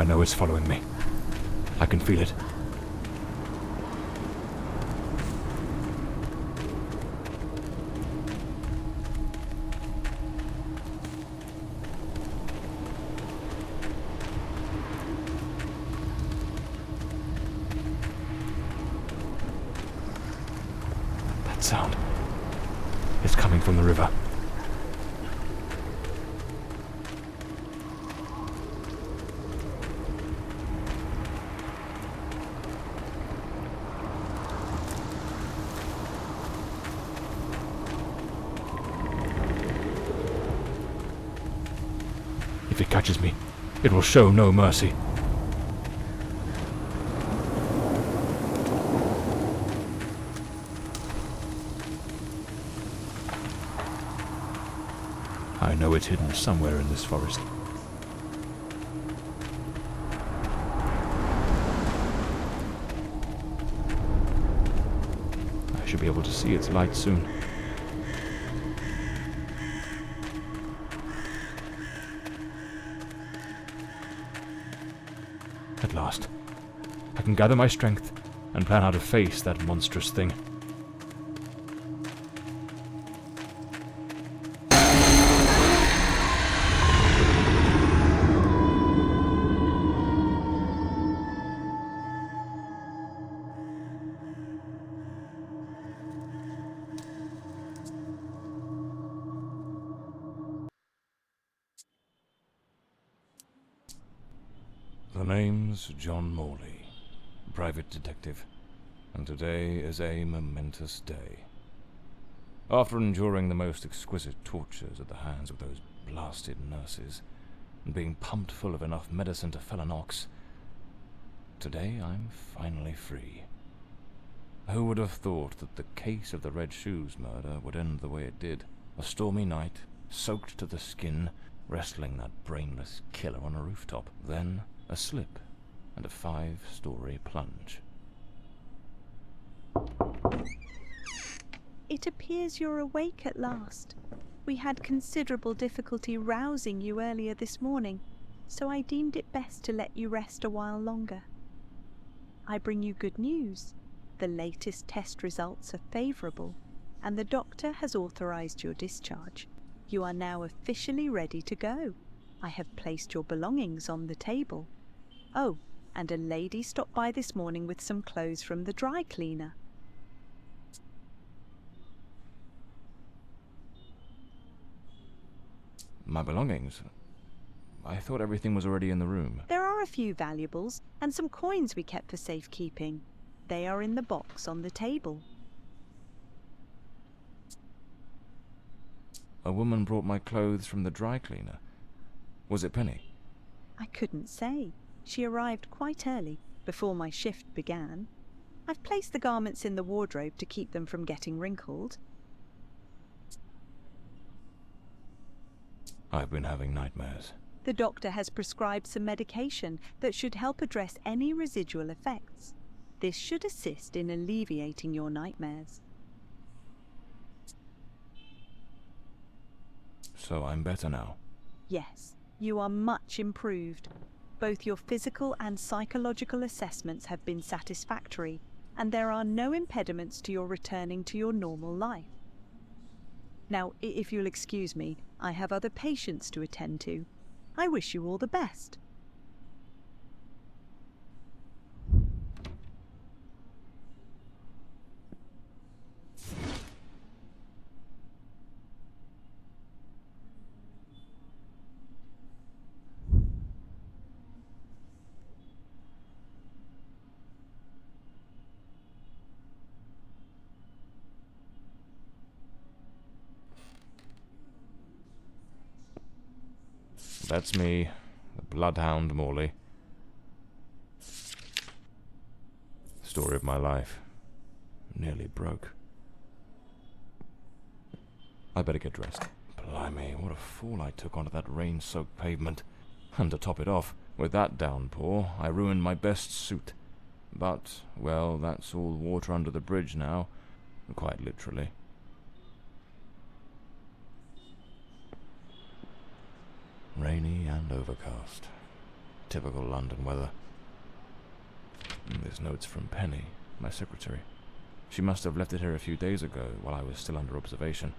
I know it's following me. I can feel it. That sound. It's coming from the river. If it catches me, it will show no mercy. I know it's hidden somewhere in this forest. I should be able to see its light soon. At last, I can gather my strength and plan how to face that monstrous thing. The name's John Morley, private detective, and today is a momentous day. After enduring the most exquisite tortures at the hands of those blasted nurses, and being pumped full of enough medicine to fell an ox, today I'm finally free. Who would have thought that the case of the Red Shoes murder would end the way it did? A stormy night, soaked to the skin, wrestling that brainless killer on a rooftop. Then a slip and a 5-story plunge. It appears you're awake at last. We had considerable difficulty rousing you earlier this morning, so I deemed it best to let you rest a while longer. I bring you good news. The latest test results are favourable, and the doctor has authorised your discharge. You are now officially ready to go. I have placed your belongings on the table. Oh, and a lady stopped by this morning with some clothes from the dry cleaner. My belongings? I thought everything was already in the room. There are a few valuables and some coins we kept for safekeeping. They are in the box on the table. A woman brought my clothes from the dry cleaner. Was it Penny? I couldn't say. She arrived quite early, before my shift began. I've placed the garments in the wardrobe to keep them from getting wrinkled. I've been having nightmares. The doctor has prescribed some medication that should help address any residual effects. This should assist in alleviating your nightmares. So I'm better now? Yes, you are much improved. Both your physical and psychological assessments have been satisfactory, and there are no impediments to your returning to your normal life. Now, if you'll excuse me, I have other patients to attend to. I wish you all the best. That's me, the bloodhound Morley. Story of my life. Nearly broke. I better get dressed. Blimey, what a fall I took onto that rain-soaked pavement. And to top it off, with that downpour, I ruined my best suit. But, well, that's all water under the bridge now, quite literally. Rainy and overcast. Typical London weather. This note's from Penny, my secretary. She must have left it here a few days ago while I was still under observation.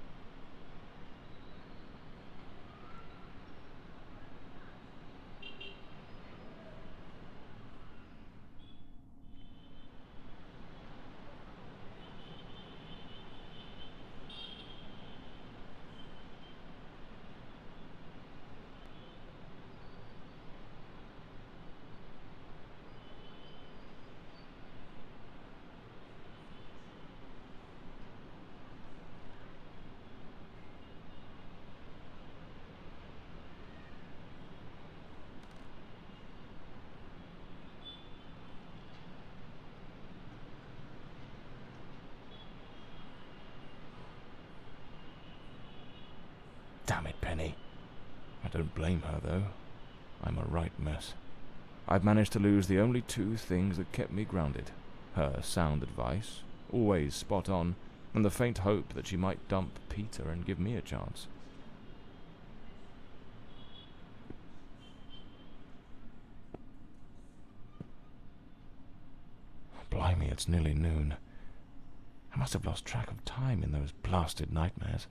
Damn it, Penny. I don't blame her, though. I'm a right mess. I've managed to lose the only two things that kept me grounded. Her sound advice, always spot on, and the faint hope that she might dump Peter and give me a chance. Blimey, it's nearly noon. I must have lost track of time in those blasted nightmares.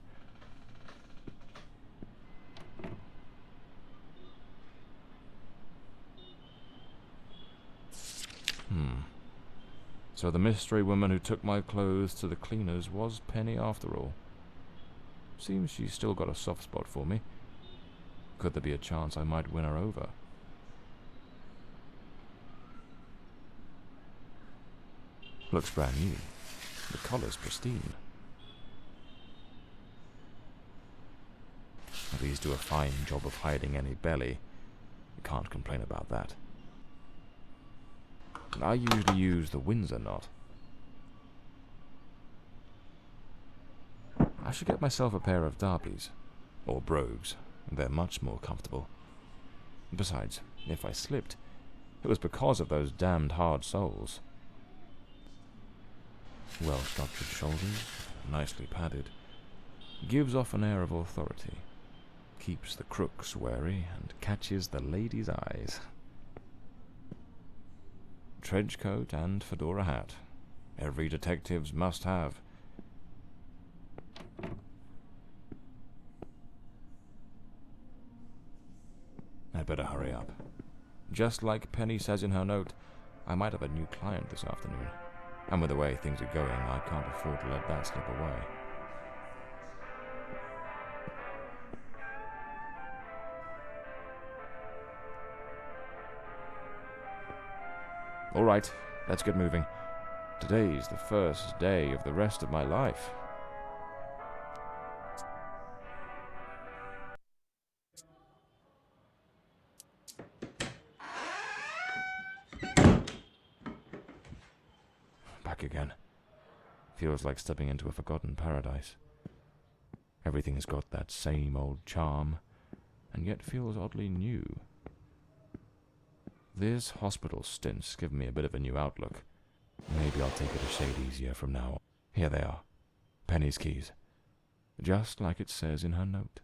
So the mystery woman who took my clothes to the cleaners was Penny after all. Seems she's still got a soft spot for me. Could there be a chance I might win her over? Looks brand new. The collar's pristine. These do a fine job of hiding any belly. You can't complain about that. I usually use the Windsor knot. I should get myself a pair of derbies, or brogues. They're much more comfortable. Besides, if I slipped, it was because of those damned hard soles. Well-structured shoulders, nicely padded, gives off an air of authority, keeps the crooks wary, and catches the ladies' eyes. Trench coat and fedora hat. Every detective's must-have. I'd better hurry up. Just like Penny says in her note, I might have a new client this afternoon. And with the way things are going, I can't afford to let that slip away. All right, let's get moving. Today's the first day of the rest of my life. Back again. Feels like stepping into a forgotten paradise. Everything's got that same old charm, and yet feels oddly new. This hospital stint's given me a bit of a new outlook. Maybe I'll take it a shade easier from now on. Here they are. Penny's keys. Just like it says in her note.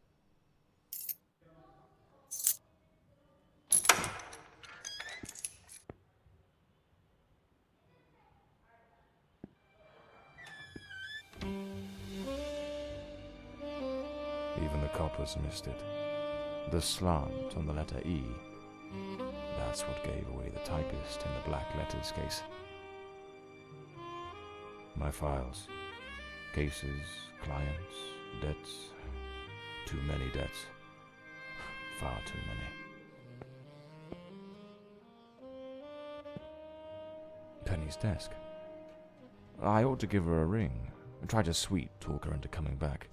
Even the coppers missed it. The slant on the letter E. That's what gave away the typist in the black letters case. My files. Cases, clients, debts. Too many debts. Far too many. Penny's desk. I ought to give her a ring and try to sweet-talk her into coming back.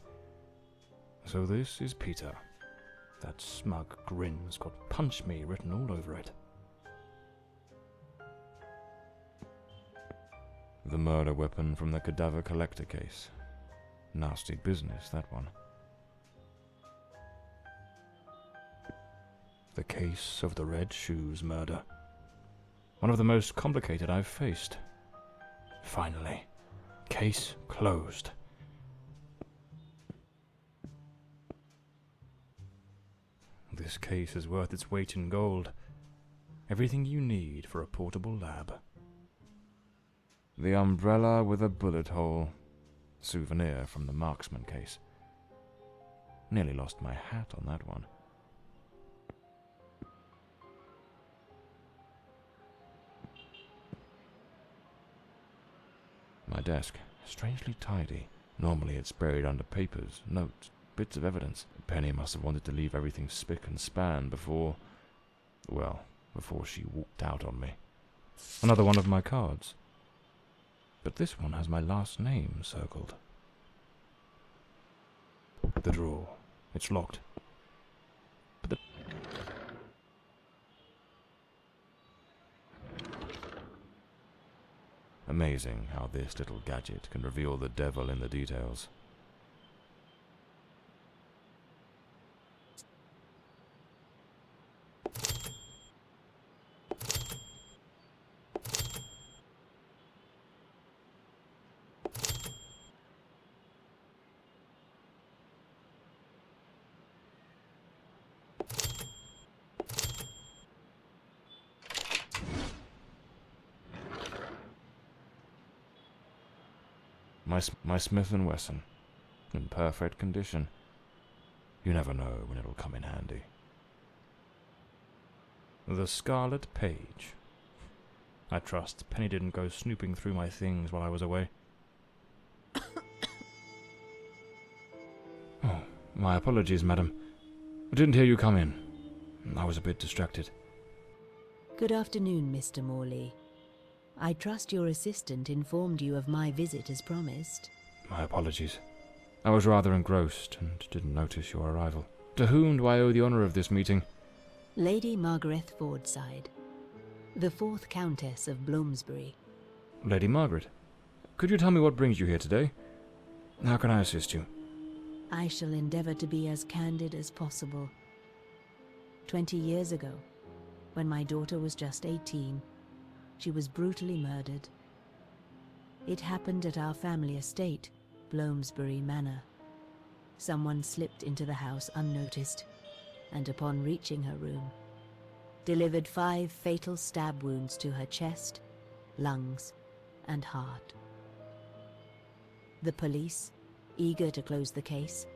So this is Peter. That smug grin's got "Punch Me" written all over it. The murder weapon from the cadaver collector case. Nasty business, that one. The case of the Red Shoes murder. One of the most complicated I've faced. Finally. Case closed. This case is worth its weight in gold. Everything you need for a portable lab. The umbrella with a bullet hole. Souvenir from the marksman case. Nearly lost my hat on that one. My desk, strangely tidy. Normally it's buried under papers, notes, bits of evidence. Penny must have wanted to leave everything spick and span before she walked out on me. Another one of my cards. But this one has my last name circled. The drawer. It's locked. But Amazing how this little gadget can reveal the devil in the details. My Smith & Wesson, in perfect condition. You never know when it'll come in handy. The Scarlet Page. I trust Penny didn't go snooping through my things while I was away. Oh, my apologies, madam. I didn't hear you come in. I was a bit distracted. Good afternoon, Mr. Morley. I trust your assistant informed you of my visit as promised. My apologies. I was rather engrossed and didn't notice your arrival. To whom do I owe the honour of this meeting? Lady Margaret Fordside, the 4th Countess of Bloomsbury. Lady Margaret, could you tell me what brings you here today? How can I assist you? I shall endeavour to be as candid as possible. 20 years ago, when my daughter was just 18, she was brutally murdered. It happened at our family estate, Bloomsbury Manor. Someone slipped into the house unnoticed, and upon reaching her room, delivered 5 fatal stab wounds to her chest, lungs, and heart. The police, eager to close the case,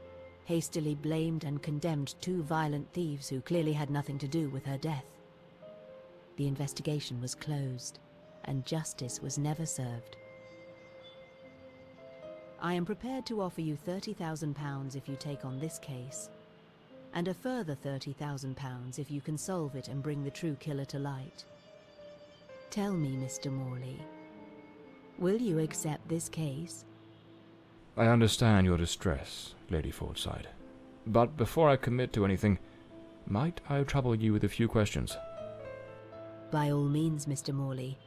hastily blamed and condemned 2 violent thieves who clearly had nothing to do with her death. The investigation was closed, and justice was never served. I am prepared to offer you £30,000 if you take on this case, and a further £30,000 if you can solve it and bring the true killer to light. Tell me, Mr. Morley, will you accept this case? I understand your distress, Lady Fordside. But before I commit to anything, might I trouble you with a few questions? By all means, Mr. Morley.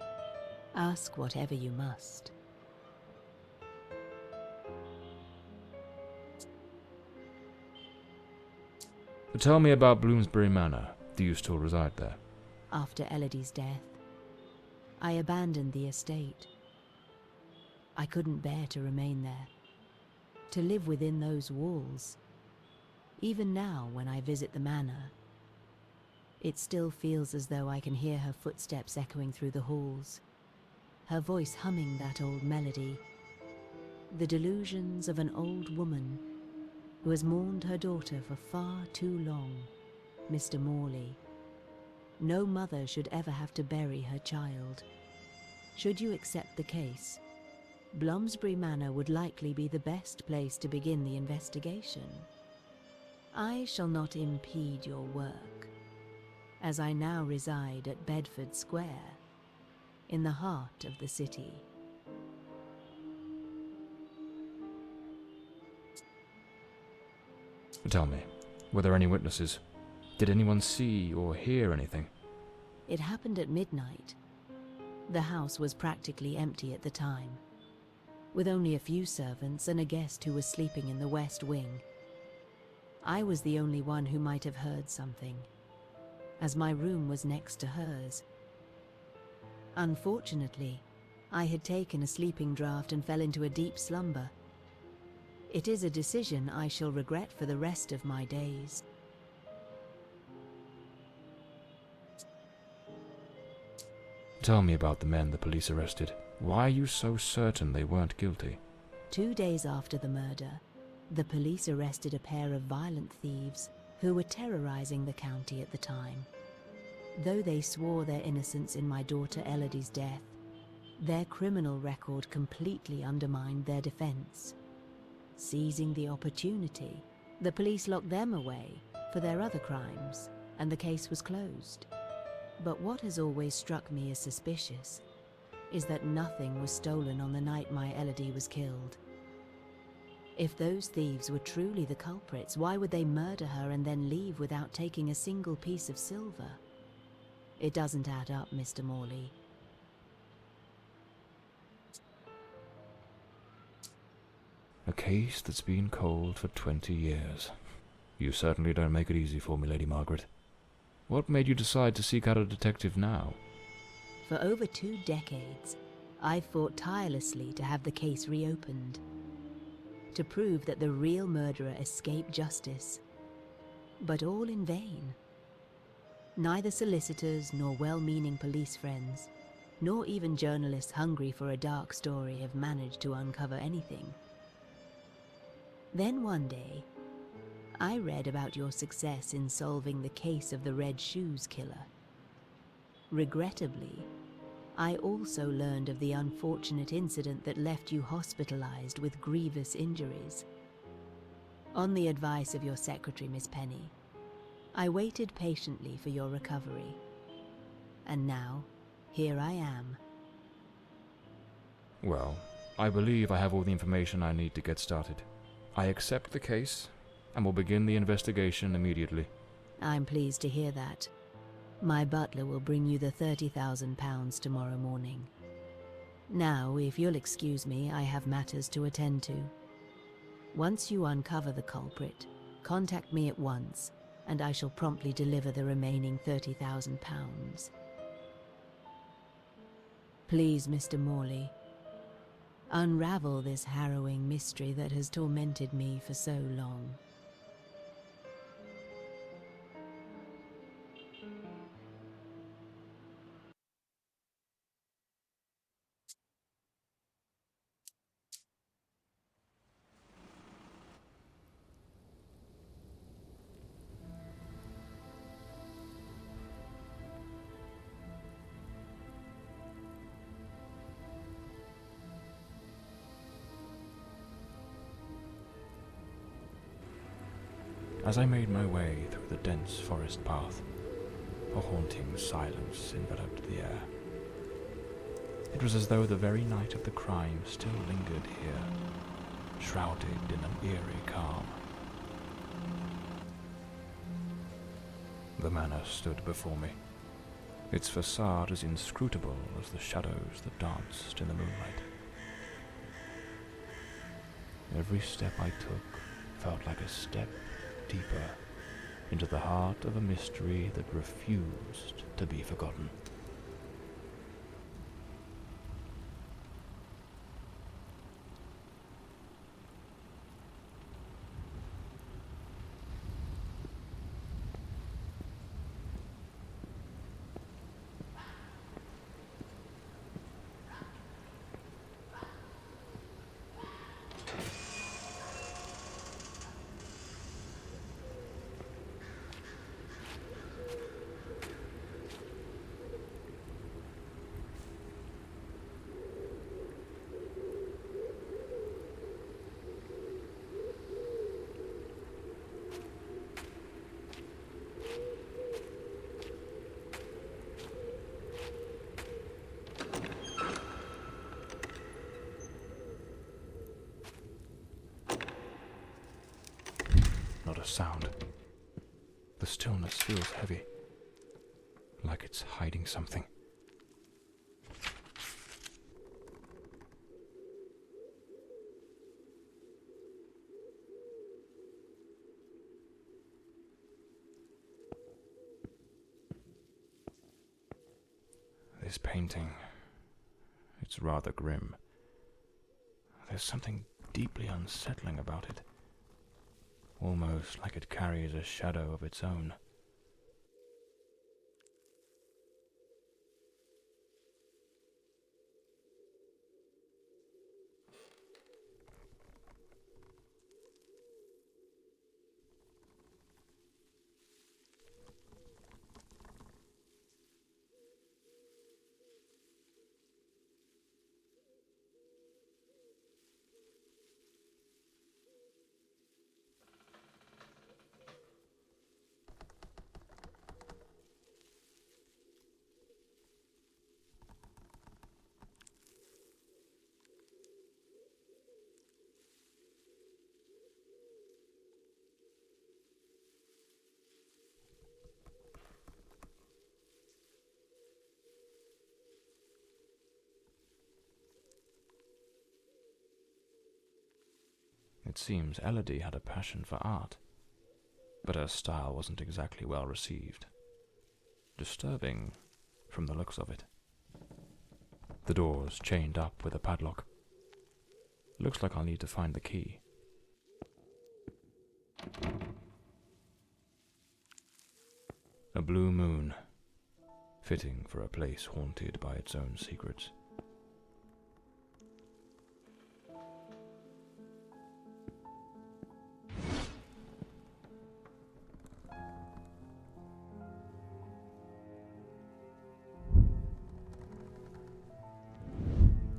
Ask whatever you must. Tell me about Bloomsbury Manor. Do you still reside there? After Elodie's death, I abandoned the estate. I couldn't bear to remain there, to live within those walls. Even now, when I visit the manor, it still feels as though I can hear her footsteps echoing through the halls, her voice humming that old melody, the delusions of an old woman who has mourned her daughter for far too long. Mr. Morley, no mother should ever have to bury her child. Should you accept the case, Bloomsbury Manor would likely be the best place to begin the investigation. I shall not impede your work, as I now reside at Bedford Square, in the heart of the city. Tell me, were there any witnesses? Did anyone see or hear anything? It happened at midnight. The house was practically empty at the time, with only a few servants and a guest who was sleeping in the west wing. I was the only one who might have heard something, as my room was next to hers. Unfortunately, I had taken a sleeping draught and fell into a deep slumber. It is a decision I shall regret for the rest of my days. Tell me about the men the police arrested. Why are you so certain they weren't guilty? 2 days after the murder, the police arrested a pair of violent thieves who were terrorizing the county at the time. Though they swore their innocence in my daughter Elodie's death, their criminal record completely undermined their defense. Seizing the opportunity, the police locked them away for their other crimes, and the case was closed. But what has always struck me as suspicious is that nothing was stolen on the night my Elodie was killed. If those thieves were truly the culprits, why would they murder her and then leave without taking a single piece of silver? It doesn't add up, Mr. Morley. A case that's been cold for 20 years. You certainly don't make it easy for me, Lady Margaret. What made you decide to seek out a detective now? For over 2 decades, I've fought tirelessly to have the case reopened, to prove that the real murderer escaped justice. But all in vain. Neither solicitors nor well-meaning police friends, nor even journalists hungry for a dark story have managed to uncover anything. Then one day, I read about your success in solving the case of the Red Shoes killer. Regrettably, I also learned of the unfortunate incident that left you hospitalized with grievous injuries. On the advice of your secretary, Miss Penny, I waited patiently for your recovery. And now, here I am. Well, I believe I have all the information I need to get started. I accept the case, and will begin the investigation immediately. I'm pleased to hear that. My butler will bring you the £30,000 tomorrow morning. Now, if you'll excuse me, I have matters to attend to. Once you uncover the culprit, contact me at once, and I shall promptly deliver the remaining £30,000. Please, Mr. Morley, unravel this harrowing mystery that has tormented me for so long. As I made my way through the dense forest path, a haunting silence enveloped the air. It was as though the very night of the crime still lingered here, shrouded in an eerie calm. The manor stood before me, its facade as inscrutable as the shadows that danced in the moonlight. Every step I took felt like a step deeper into the heart of a mystery that refused to be forgotten. Not a sound. The stillness feels heavy, like it's hiding something. This painting, it's rather grim. There's something deeply unsettling about it. Almost like it carries a shadow of its own. It seems Elodie had a passion for art, but her style wasn't exactly well received. Disturbing from the looks of it. The door's chained up with a padlock. Looks like I'll need to find the key. A blue moon, fitting for a place haunted by its own secrets.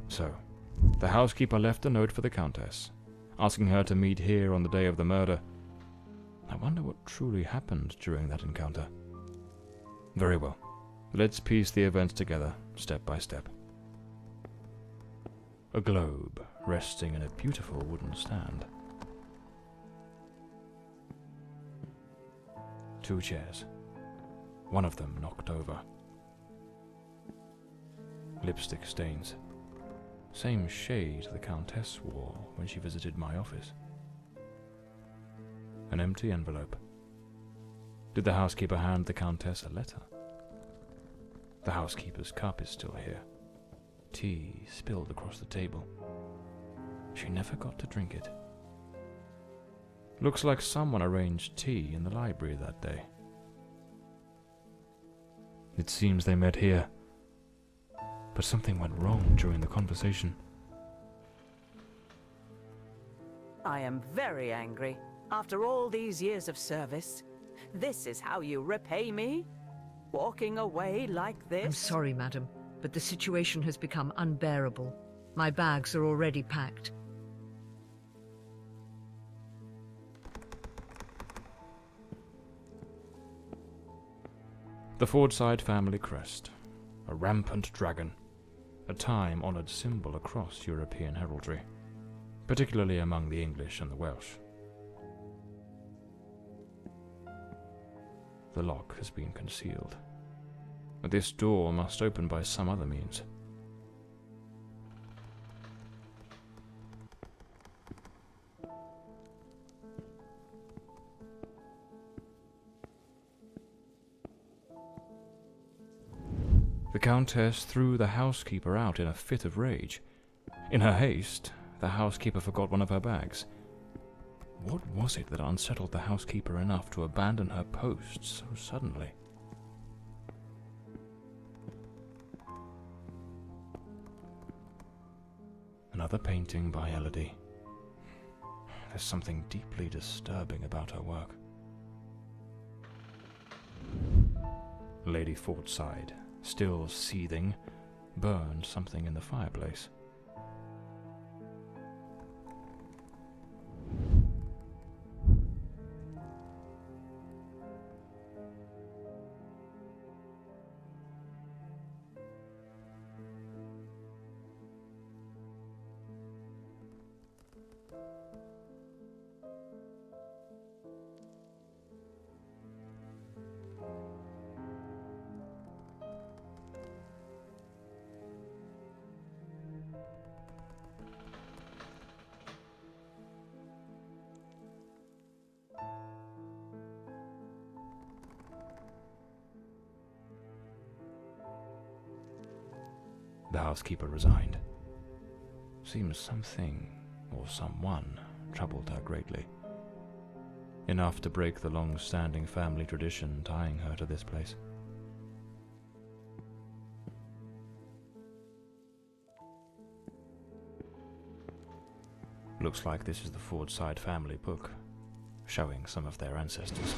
So, the housekeeper left a note for the Countess, asking her to meet here on the day of the murder. I wonder what truly happened during that encounter. Very well. Let's piece the events together, step by step. A globe resting in a beautiful wooden stand. 2 chairs. One of them knocked over. Lipstick stains. Same shade the Countess wore when she visited my office. An empty envelope. Did the housekeeper hand the Countess a letter? The housekeeper's cup is still here. Tea spilled across the table. She never got to drink it. Looks like someone arranged tea in the library that day. It seems they met here, but something went wrong during the conversation. I am very angry. After all these years of service, this is how you repay me? Walking away like this? I'm sorry, madam, but the situation has become unbearable. My bags are already packed. The Fordside family crest. A rampant dragon. A time-honoured symbol across European heraldry, particularly among the English and the Welsh. The lock has been concealed. This door must open by some other means. The Countess threw the housekeeper out in a fit of rage. In her haste, the housekeeper forgot one of her bags. What was it that unsettled the housekeeper enough to abandon her post so suddenly? Another painting by Elodie. There's something deeply disturbing about her work. Lady Fordside, still seething, burned something in the fireplace. The housekeeper resigned. Seems something, or someone, troubled her greatly. Enough to break the long-standing family tradition tying her to this place. Looks like this is the Fordside family book, showing some of their ancestors.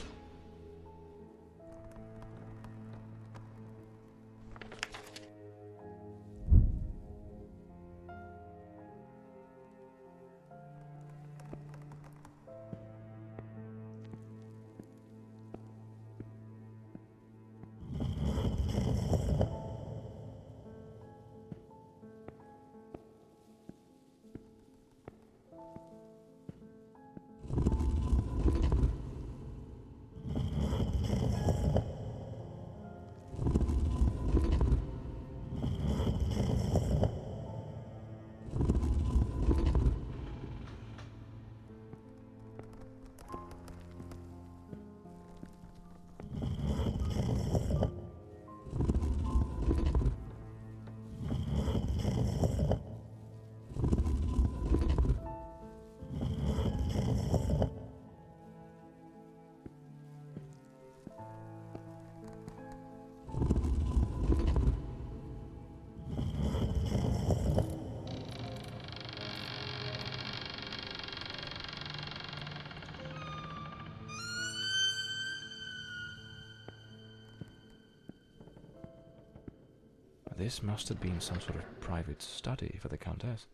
This must have been some sort of private study for the Countess.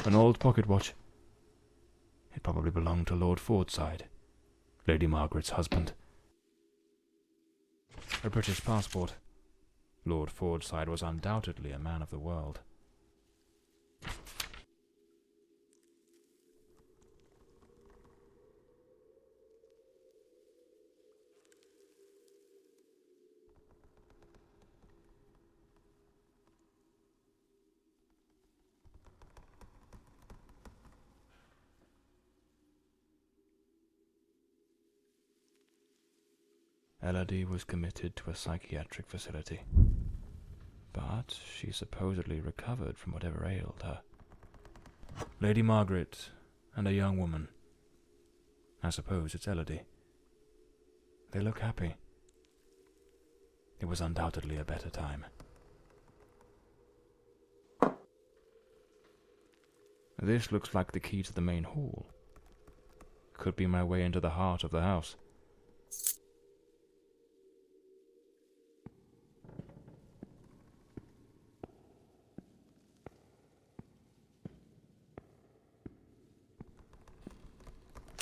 An old pocket watch. It probably belonged to Lord Fordside, Lady Margaret's husband. A British passport. Lord Fordside was undoubtedly a man of the world. Elodie was committed to a psychiatric facility, but she supposedly recovered from whatever ailed her. Lady Margaret and a young woman. I suppose it's Elodie. They look happy. It was undoubtedly a better time. This looks like the key to the main hall. Could be my way into the heart of the house.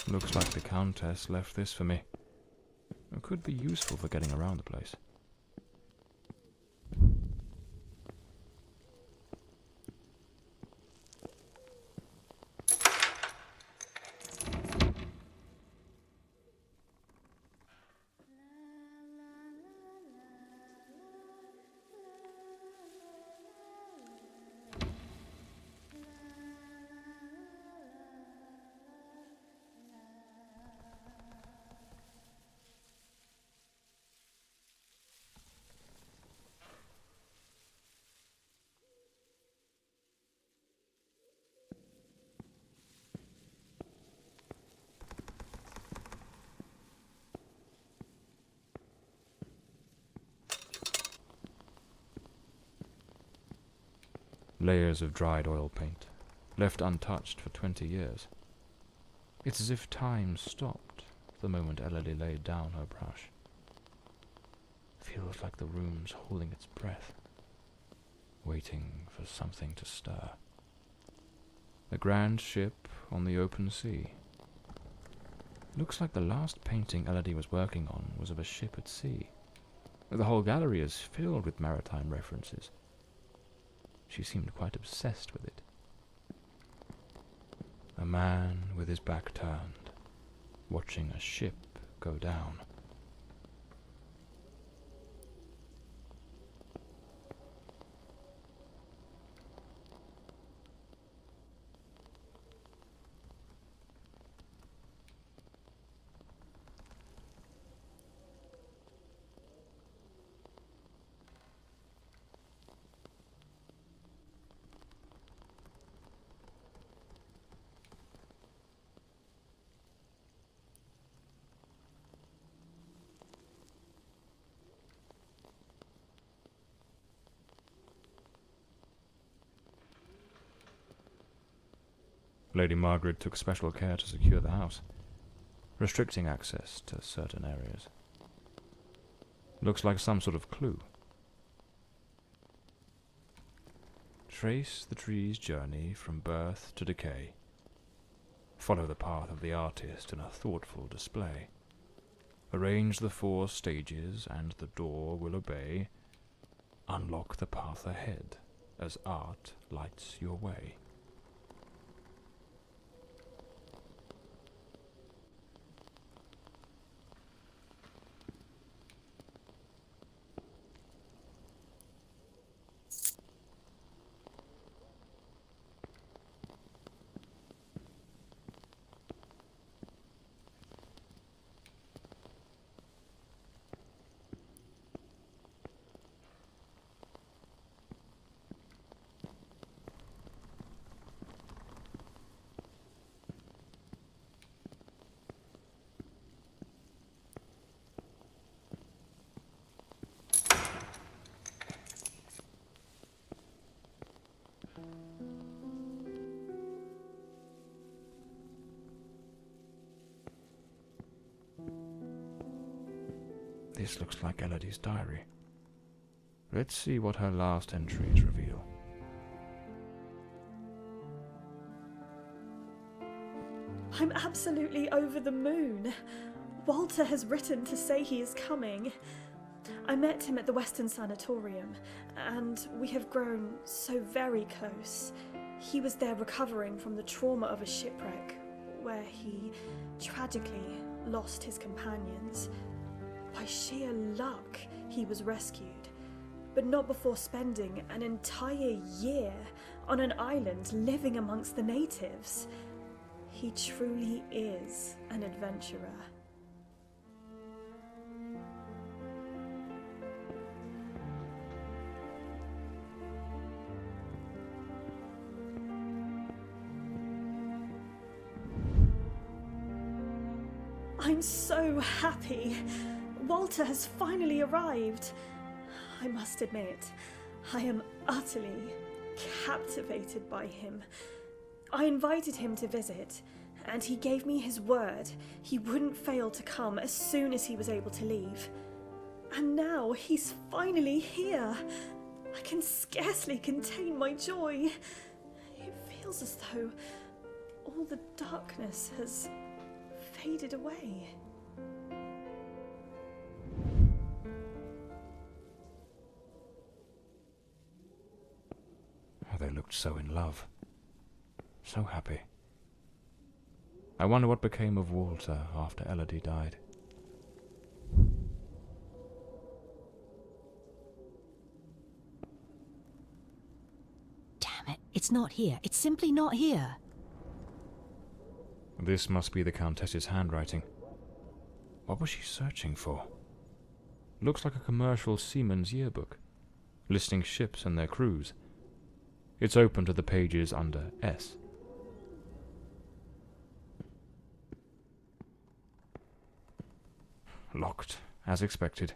Looks like the Countess left this for me. It could be useful for getting around the place. Layers of dried oil paint, left untouched for 20 years. It's as if time stopped the moment Elodie laid down her brush. Feels like the room's holding its breath, waiting for something to stir. A grand ship on the open sea. Looks like the last painting Elodie was working on was of a ship at sea. The whole gallery is filled with maritime references. She seemed quite obsessed with it. A man with his back turned, watching a ship go down. Lady Margaret took special care to secure the house, restricting access to certain areas. Looks like some sort of clue. Trace the tree's journey from birth to decay. Follow the path of the artist in a thoughtful display. Arrange the 4 stages and the door will obey. Unlock the path ahead as art lights your way. This looks like Elodie's diary. Let's see what her last entries reveal. I'm absolutely over the moon. Walter has written to say he is coming. I met him at the Westland Sanatorium, and we have grown so very close. He was there recovering from the trauma of a shipwreck, where he tragically lost his companions. By sheer luck, he was rescued, but not before spending an entire year on an island living amongst the natives. He truly is an adventurer. I'm so happy. Walter has finally arrived. I must admit, I am utterly captivated by him. I invited him to visit, and he gave me his word he wouldn't fail to come as soon as he was able to leave. And now he's finally here. I can scarcely contain my joy. It feels as though all the darkness has faded away. Oh, they looked so in love. So happy. I wonder what became of Walter after Elodie died. Damn it, it's not here. It's simply not here. This must be the Countess's handwriting. What was she searching for? Looks like a commercial seaman's yearbook, listing ships and their crews. It's open to the pages under S. Locked, as expected.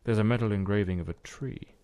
There's a metal engraving of a tree.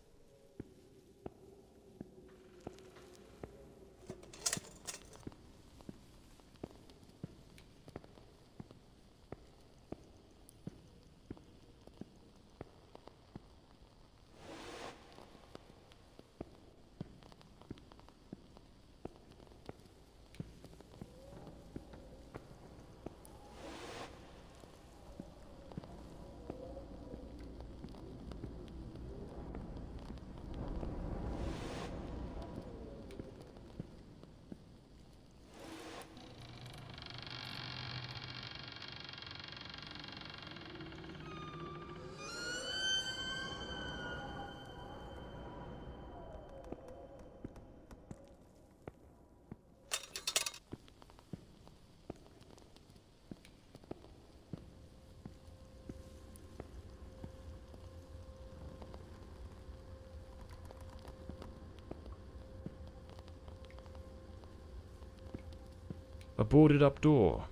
A boarded-up door.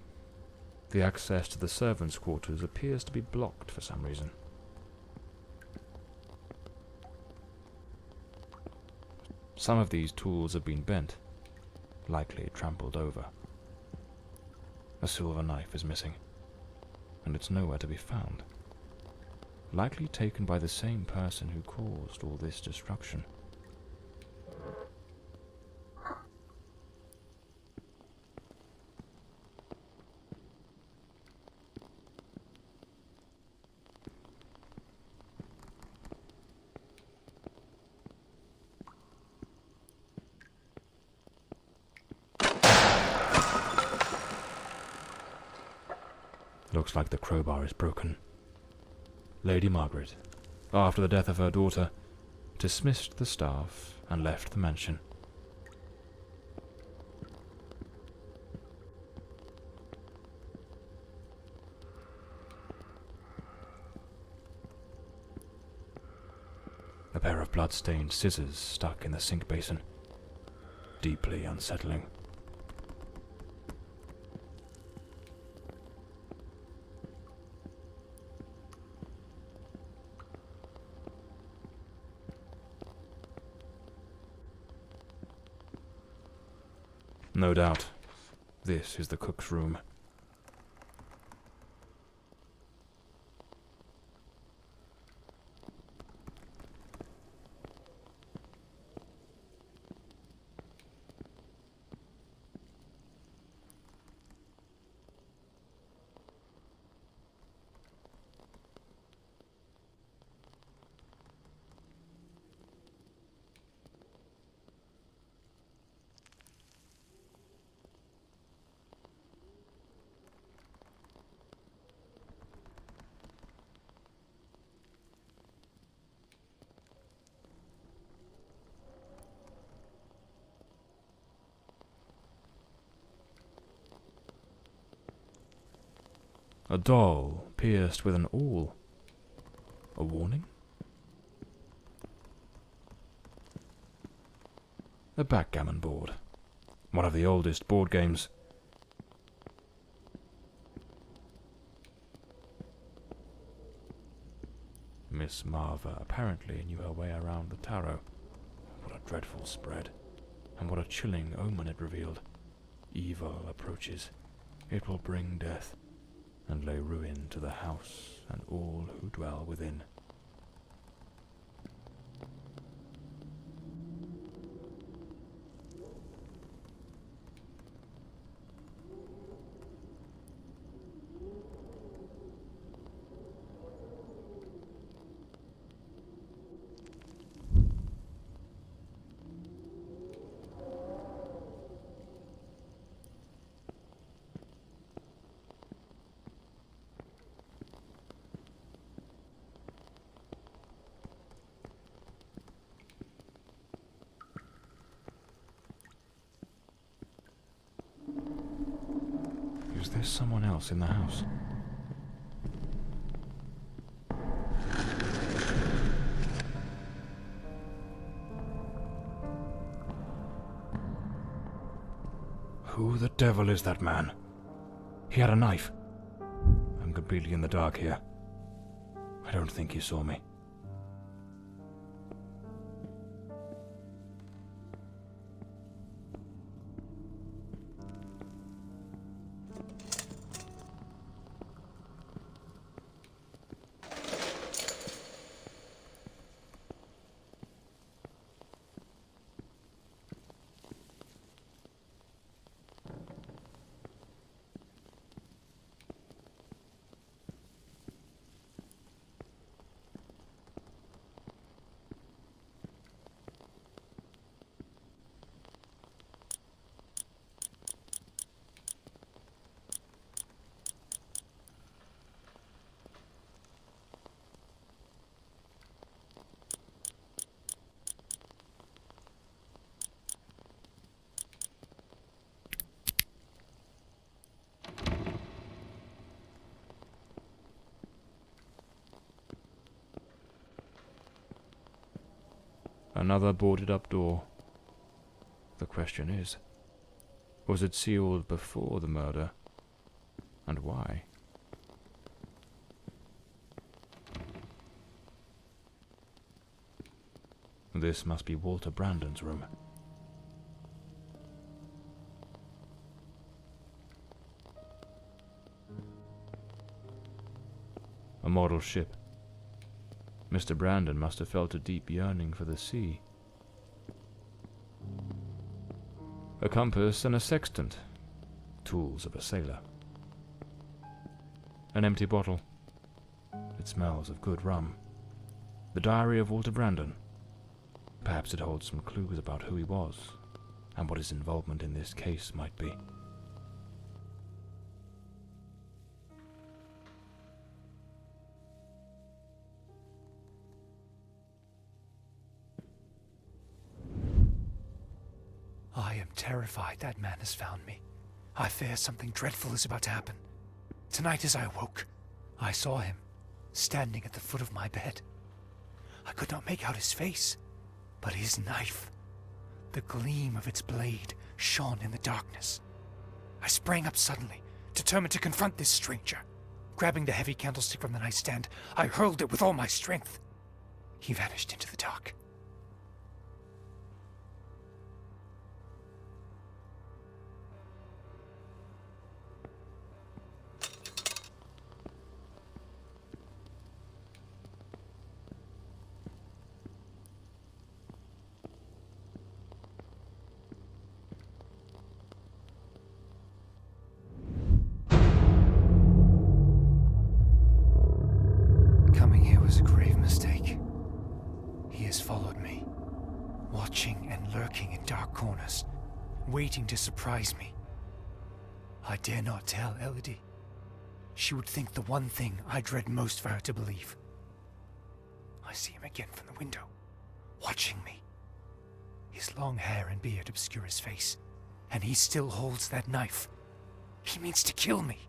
The access to the servants' quarters appears to be blocked for some reason. Some of these tools have been bent, likely trampled over. A silver knife is missing, and it's nowhere to be found. Likely taken by the same person who caused all this destruction. Looks like the crowbar is broken. Lady Margaret, after the death of her daughter, dismissed the staff and left the mansion. A pair of blood-stained scissors stuck in the sink basin. Deeply unsettling. No doubt, this is the cook's room. A doll pierced with an awl. A warning? A backgammon board. One of the oldest board games. Miss Marver apparently knew her way around the tarot. What a dreadful spread, and what a chilling omen it revealed. Evil approaches. It will bring death, and lay ruin to the house and all who dwell within. Is there someone else in the house? Who the devil is that man? He had a knife. I'm completely in the dark here. I don't think he saw me. Another boarded-up door. The question is, was it sealed before the murder? And why? This must be Walter Brandon's room. A model ship. Mr. Brandon must have felt a deep yearning for the sea. A compass and a sextant, tools of a sailor. An empty bottle. It smells of good rum. The diary of Walter Brandon. Perhaps it holds some clues about who he was, and what his involvement in this case might be. I am terrified that man has found me. I fear something dreadful is about to happen. Tonight as I awoke, I saw him, standing at the foot of my bed. I could not make out his face, but his knife. The gleam of its blade shone in the darkness. I sprang up suddenly, determined to confront this stranger. Grabbing the heavy candlestick from the nightstand, I hurled it with all my strength. He vanished into the dark. Coming here was a grave mistake. He has followed me, watching and lurking in dark corners, waiting to surprise me. I dare not tell Elodie. She would think the one thing I dread most for her to believe. I see him again from the window, watching me. His long hair and beard obscure his face, and he still holds that knife. He means to kill me.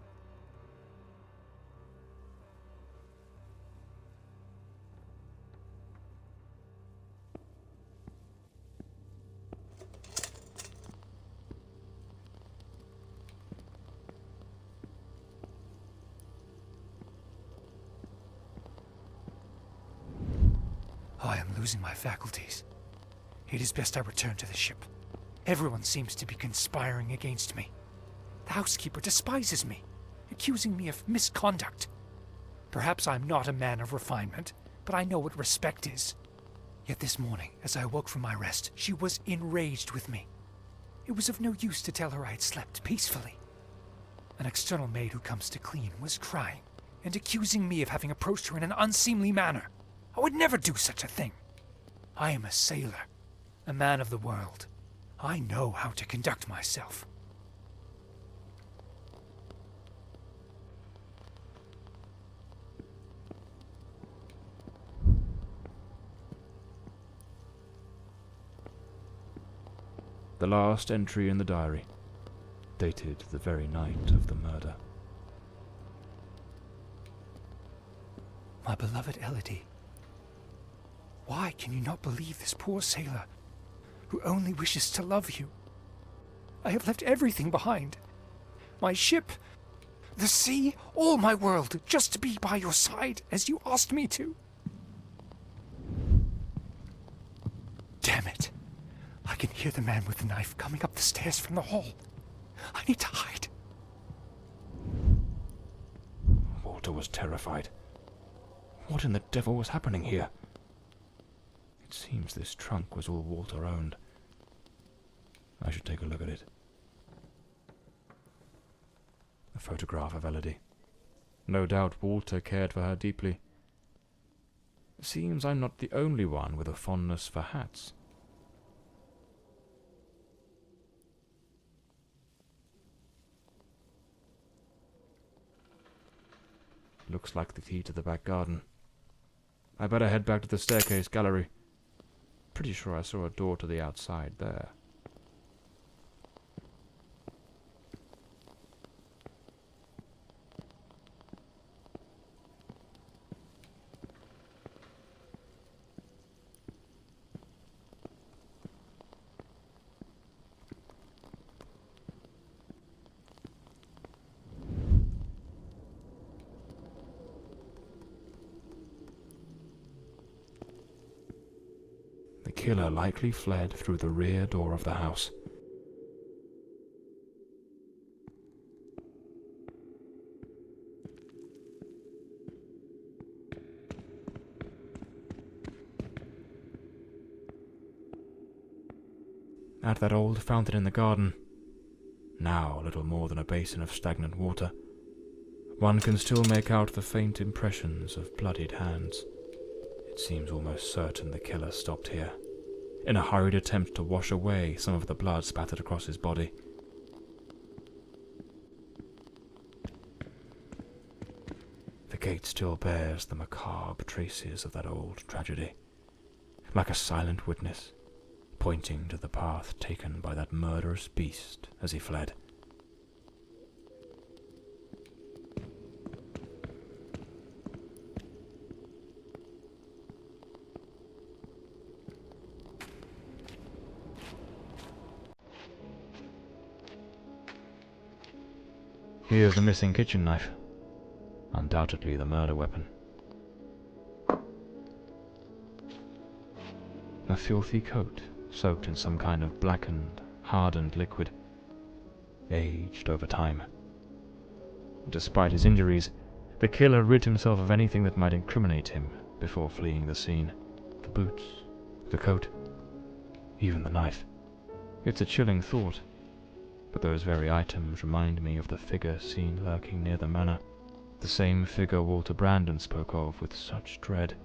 I am losing my faculties. It is best I return to the ship. Everyone seems to be conspiring against me. The housekeeper despises me, accusing me of misconduct. Perhaps I'm not a man of refinement, but I know what respect is. Yet this morning, as I awoke from my rest, she was enraged with me. It was of no use to tell her I had slept peacefully. An external maid who comes to clean was crying and accusing me of having approached her in an unseemly manner. I would never do such a thing. I am a sailor, a man of the world. I know how to conduct myself. The last entry in the diary, dated the very night of the murder. My beloved Elodie, why can you not believe this poor sailor who only wishes to love you? I have left everything behind. My ship, the sea, all my world, just to be by your side as you asked me to. Damn it. I can hear the man with the knife coming up the stairs from the hall. I need to hide. Walter was terrified. What in the devil was happening here? It seems this trunk was all Walter owned. I should take a look at it. A photograph of Elodie. No doubt Walter cared for her deeply. Seems I'm not the only one with a fondness for hats. Looks like the key to the back garden. I better head back to the staircase gallery. Pretty sure I saw a door to the outside there. The killer likely fled through the rear door of the house. At that old fountain in the garden, now little more than a basin of stagnant water, one can still make out the faint impressions of bloodied hands. It seems almost certain the killer stopped here, in a hurried attempt to wash away some of the blood spattered across his body. The gate still bears the macabre traces of that old tragedy, like a silent witness, pointing to the path taken by that murderous beast as he fled. Here's the missing kitchen knife. Undoubtedly the murder weapon. A filthy coat, soaked in some kind of blackened, hardened liquid. Aged over time. Despite his injuries, the killer rid himself of anything that might incriminate him before fleeing the scene. The boots, the coat, even the knife. It's a chilling thought. But those very items remind me of the figure seen lurking near the manor, the same figure Walter Brandon spoke of with such dread,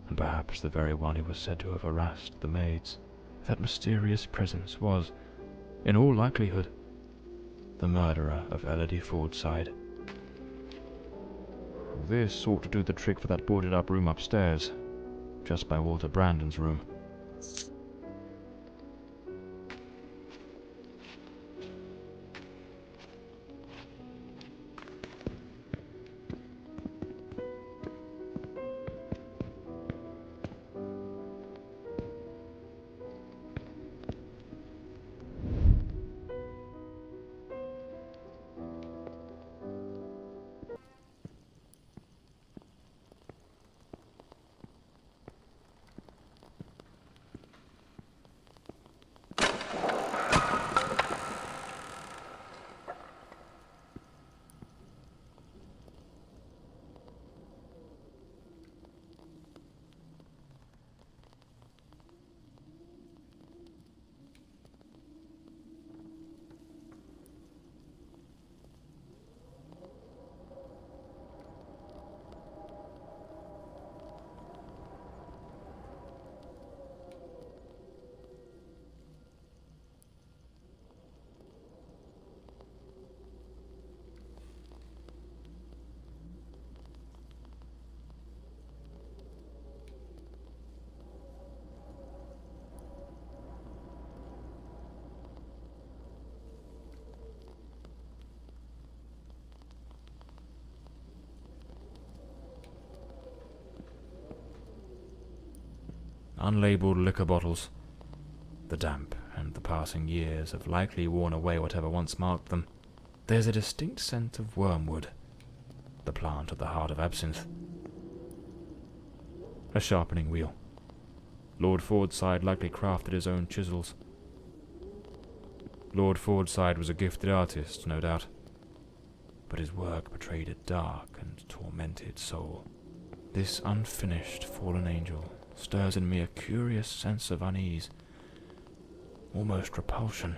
and perhaps the very one who was said to have harassed the maids. That mysterious presence was, in all likelihood, the murderer of Elodie Fordside. This ought to do the trick for that boarded-up room upstairs, just by Walter Brandon's room. unlabeled liquor bottles. The damp and the passing years have likely worn away whatever once marked them. There's a distinct scent of wormwood, the plant at the heart of absinthe. A sharpening wheel. Lord Fordside likely crafted his own chisels. Lord Fordside was a gifted artist, no doubt, but his work betrayed a dark and tormented soul. This unfinished fallen angel stirs in me a curious sense of unease, almost repulsion.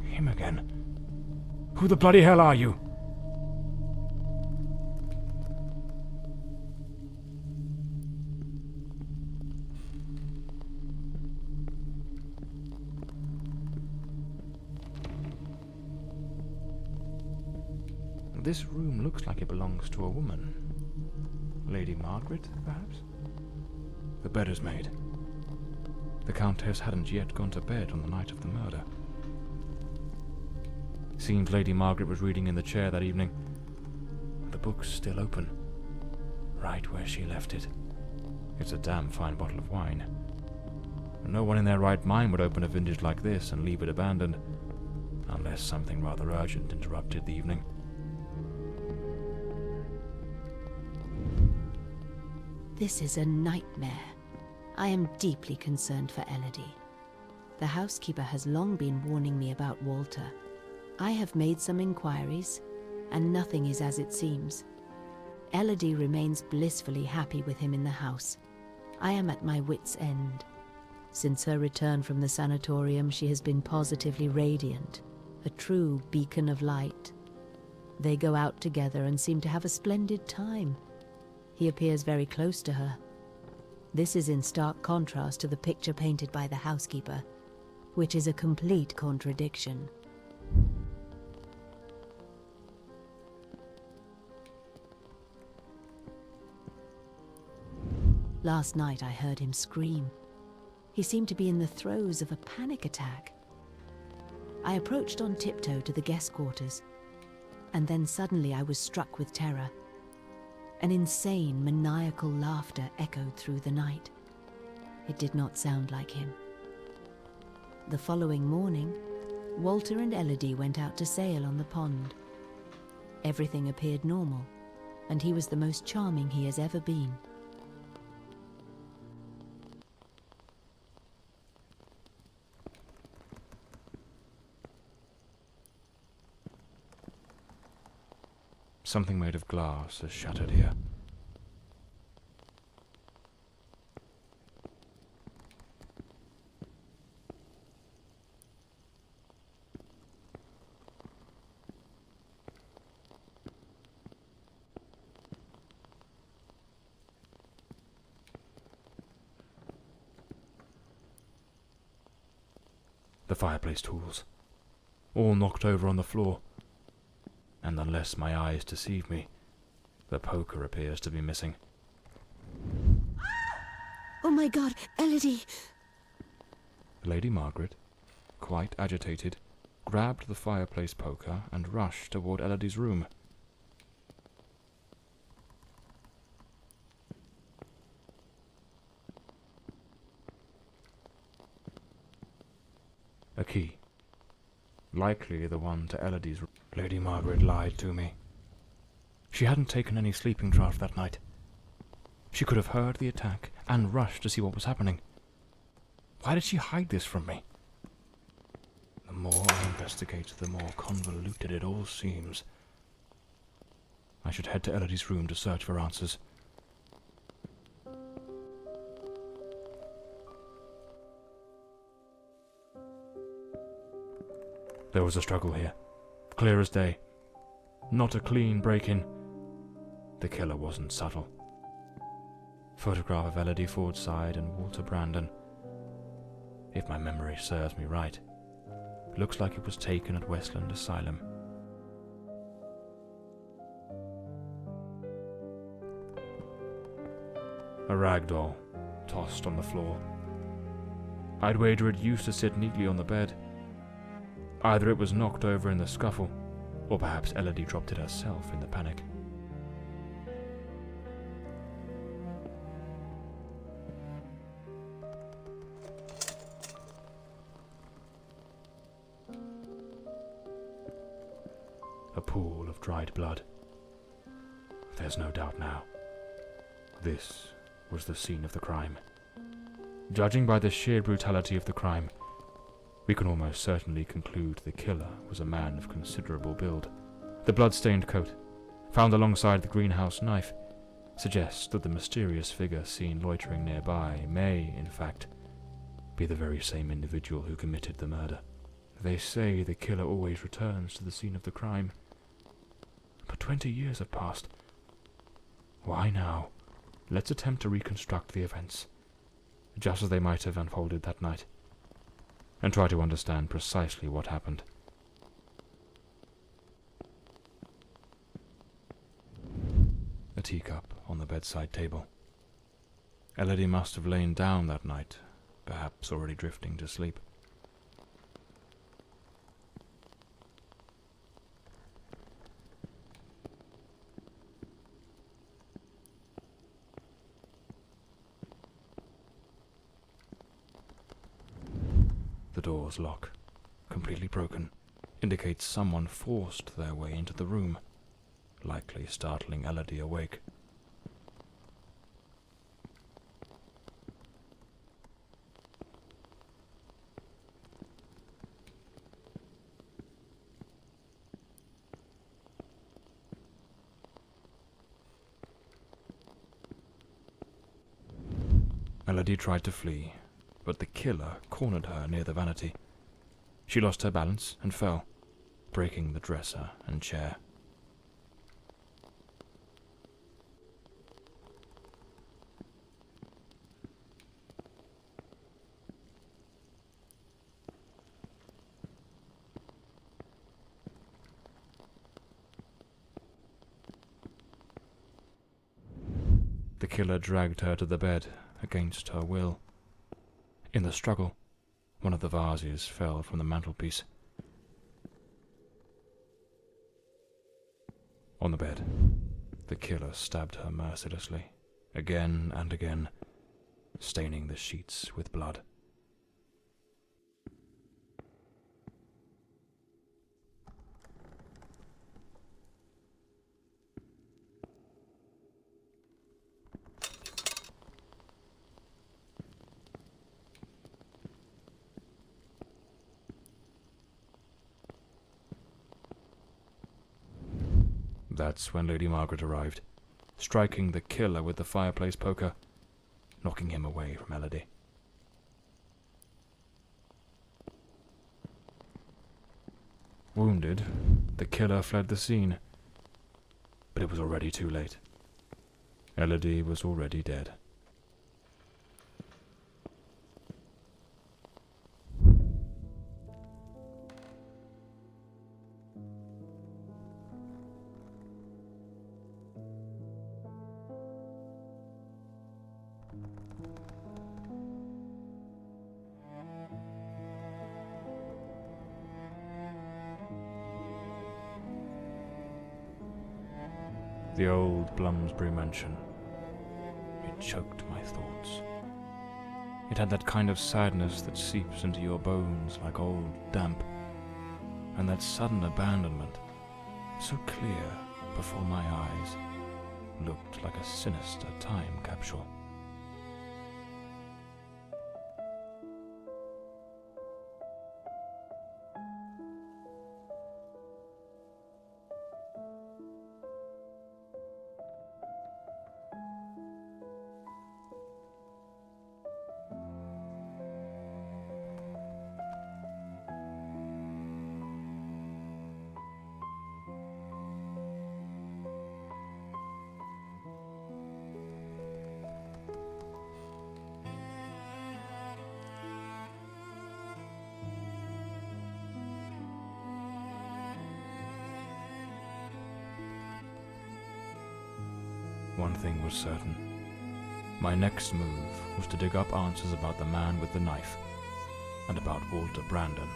Him again. Who the bloody hell are you? This room looks like it belongs to a woman. Lady Margaret, perhaps? The bed is made. The Countess hadn't yet gone to bed on the night of the murder. Seems Lady Margaret was reading in the chair that evening. The book's still open, right where she left it. It's a damn fine bottle of wine. No one in their right mind would open a vintage like this and leave it abandoned, unless something rather urgent interrupted the evening. This is a nightmare. I am deeply concerned for Elodie. The housekeeper has long been warning me about Walter. I have made some inquiries, and nothing is as it seems. Elodie remains blissfully happy with him in the house. I am at my wit's end. Since her return from the sanatorium, she has been positively radiant, a true beacon of light. They go out together and seem to have a splendid time. He appears very close to her. This is in stark contrast to the picture painted by the housekeeper, which is a complete contradiction. Last night I heard him scream. He seemed to be in the throes of a panic attack. I approached on tiptoe to the guest quarters, and then suddenly I was struck with terror. An insane, maniacal laughter echoed through the night. It did not sound like him. The following morning, Walter and Elodie went out to sail on the pond. Everything appeared normal, and he was the most charming he has ever been. Something made of glass has shattered here. The fireplace tools, all knocked over on the floor. And unless my eyes deceive me, the poker appears to be missing. Oh my God, Elodie! Lady Margaret, quite agitated, grabbed the fireplace poker and rushed toward Elodie's room. A key. Likely the one to Elodie's room. Lady Margaret lied to me. She hadn't taken any sleeping draught that night. She could have heard the attack and rushed to see what was happening. Why did she hide this from me? The more I investigate, the more convoluted it all seems. I should head to Elodie's room to search for answers. There was a struggle here, clear as day. Not a clean break-in. The killer wasn't subtle. Photograph of Elodie Fordside and Walter Brandon. If my memory serves me right, looks like it was taken at Westland Asylum. A rag doll, tossed on the floor. I'd wager it used to sit neatly on the bed. Either it was knocked over in the scuffle, or perhaps Elodie dropped it herself in the panic. A pool of dried blood. There's no doubt now. This was the scene of the crime. Judging by the sheer brutality of the crime, we can almost certainly conclude the killer was a man of considerable build. The blood-stained coat, found alongside the greenhouse knife, suggests that the mysterious figure seen loitering nearby may, in fact, be the very same individual who committed the murder. They say the killer always returns to the scene of the crime. But 20 years have passed. Why now? Let's attempt to reconstruct the events, just as they might have unfolded that night, and try to understand precisely what happened. A teacup on the bedside table. Elodie must have lain down that night, perhaps already drifting to sleep. The door's lock, completely broken, indicates someone forced their way into the room, likely startling Elodie awake. Elodie tried to flee, but the killer cornered her near the vanity. She lost her balance and fell, breaking the dresser and chair. The killer dragged her to the bed against her will. In the struggle, one of the vases fell from the mantelpiece. On the bed, the killer stabbed her mercilessly, again and again, staining the sheets with blood. That's when Lady Margaret arrived, striking the killer with the fireplace poker, knocking him away from Elodie. Wounded, the killer fled the scene, but it was already too late. Elodie was already dead. The old Bloomsbury mansion. It choked my thoughts. It had that kind of sadness that seeps into your bones like old damp, and that sudden abandonment, so clear before my eyes, looked like a sinister time capsule. one thing was certain. My next move was to dig up answers about the man with the knife, and about Walter Brandon,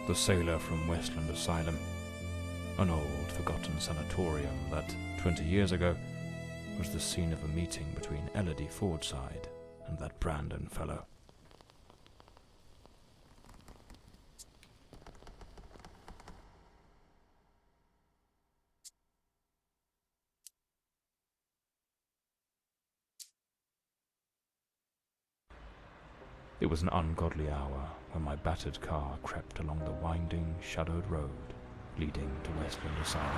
the sailor from Westland Asylum, an old, forgotten sanatorium that, 20 years ago, was the scene of a meeting between Elodie Fordside and that Brandon fellow. It was an ungodly hour when my battered car crept along the winding, shadowed road leading to Westland Asylum.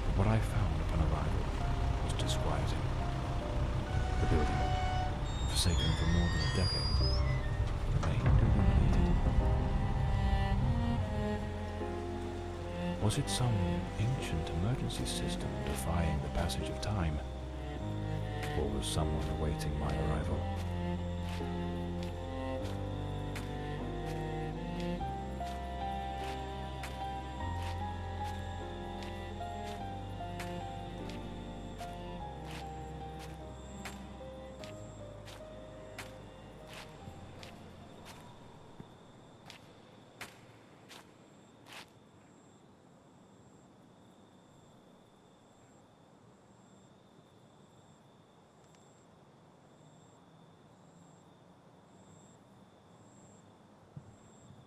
But what I found upon arrival was disquieting. The building, forsaken for more than a decade, remained illuminated. Was it some ancient emergency system defying the passage of time? Or was someone awaiting my arrival?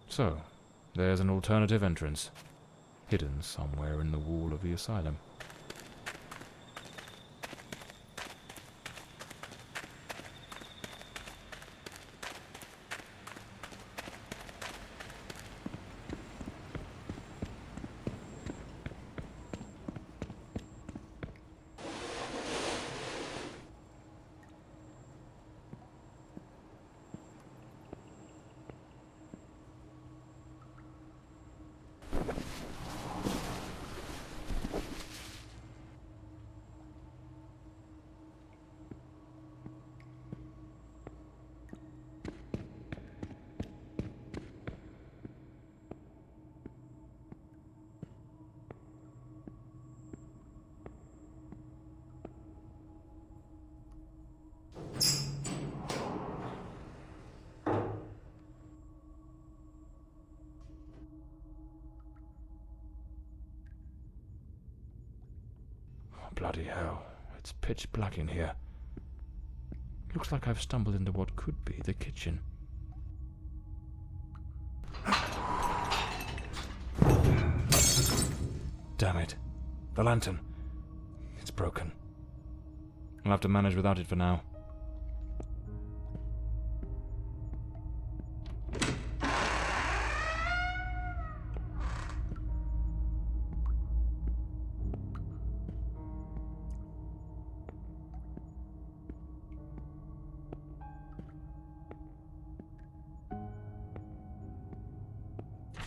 So, there's an alternative entrance, hidden somewhere in the wall of the asylum. Bloody hell, it's pitch black in here. Looks like I've stumbled into what could be the kitchen. Damn it. The lantern. It's broken. I'll have to manage without it for now.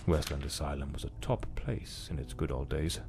Westland Asylum was a top place in its good old days.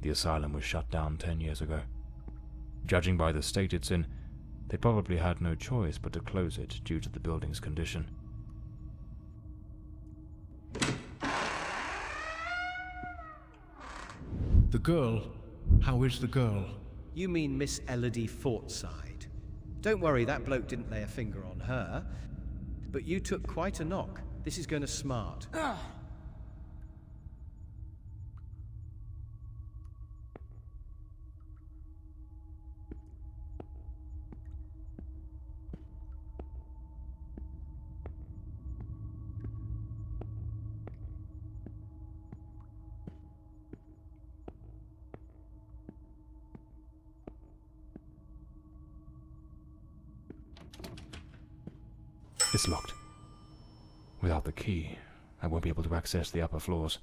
The asylum was shut down 10 years ago. Judging by the state it's in, they probably had no choice but to close it due to the building's condition. The girl? How is the girl? You mean Miss Elodie Fordside? Don't worry, that bloke didn't lay a finger on her. But you took quite a knock. This is going to smart. It's locked. Without the key, I won't be able to access the upper floors.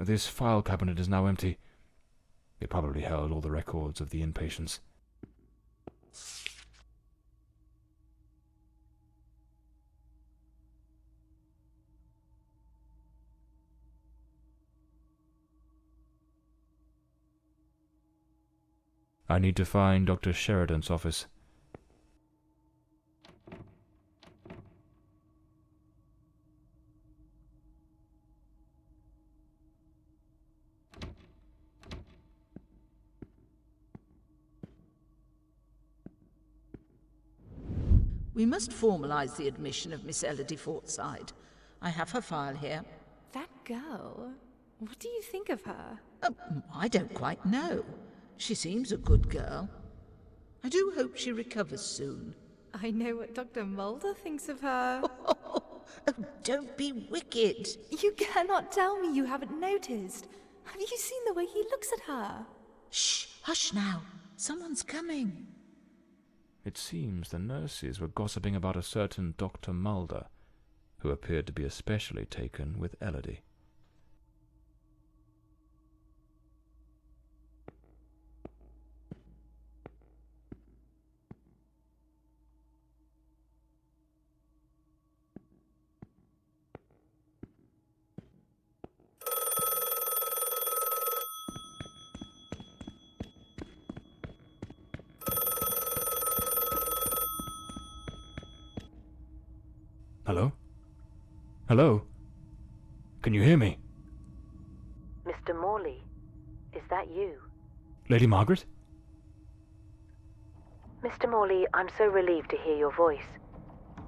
This file cabinet is now empty. It probably held all the records of the inpatients. I need to find Dr. Sheridan's office. We must formalize the admission of Miss Elodie Fortside. I have her file here. That girl? What do you think of her? I don't quite know. She seems a good girl. I do hope she recovers soon. I know what Dr. Mulder thinks of her. Oh, don't be wicked. You cannot tell me you haven't noticed. Have you seen the way he looks at her? Shh, hush now. Someone's coming. It seems the nurses were gossiping about a certain Dr. Mulder, who appeared to be especially taken with Elodie. Hello? Hello? Can you hear me? Mr. Morley, is that you? Lady Margaret? Mr. Morley, I'm so relieved to hear your voice.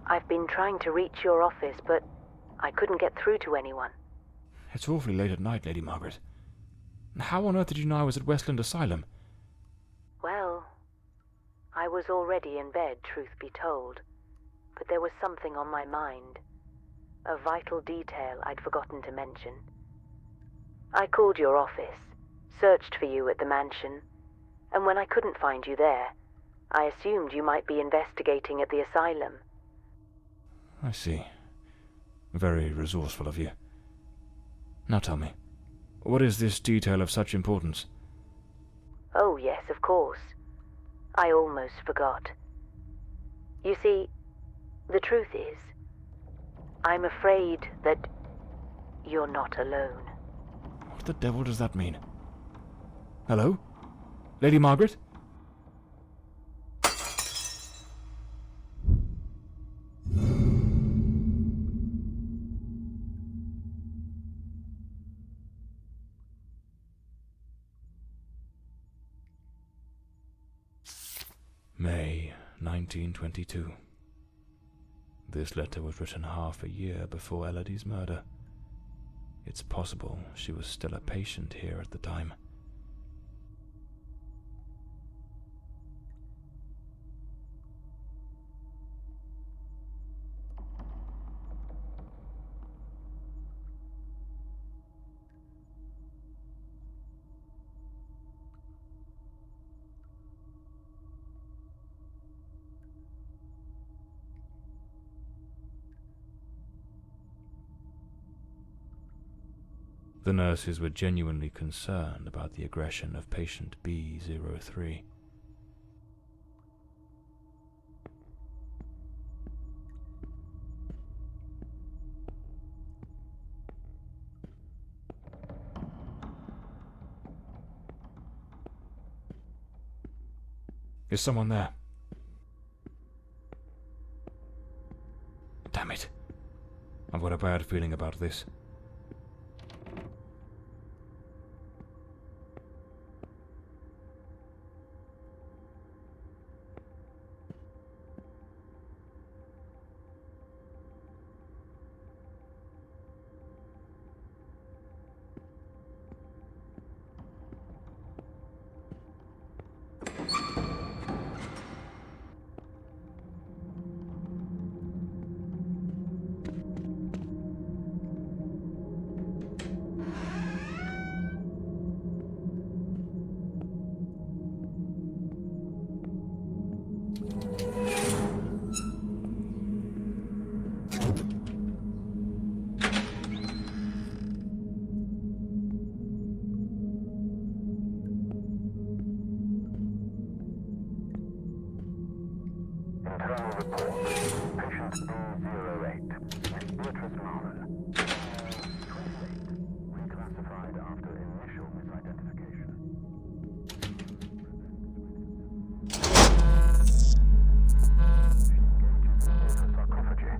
I've been trying to reach your office, but I couldn't get through to anyone. It's awfully late at night, Lady Margaret. How on earth did you know I was at Westland Asylum? Well, I was already in bed, truth be told. But there was something on my mind. A vital detail I'd forgotten to mention. I called your office, searched for you at the mansion, and when I couldn't find you there, I assumed you might be investigating at the asylum. I see. Very resourceful of you. Now tell me, what is this detail of such importance? Oh, yes, of course. I almost forgot. You see, the truth is, I'm afraid that you're not alone. What the devil does that mean? Hello? Lady Margaret? May 1922. This letter was written half a year before Elodie's murder. It's possible she was still a patient here at the time. The nurses were genuinely concerned about the aggression of patient B03. Is someone there? Damn it. I've got a bad feeling about this. Internal report. Patient B08. Beatrice Maren. 28. Reclassified after initial misidentification. Sarcophagy.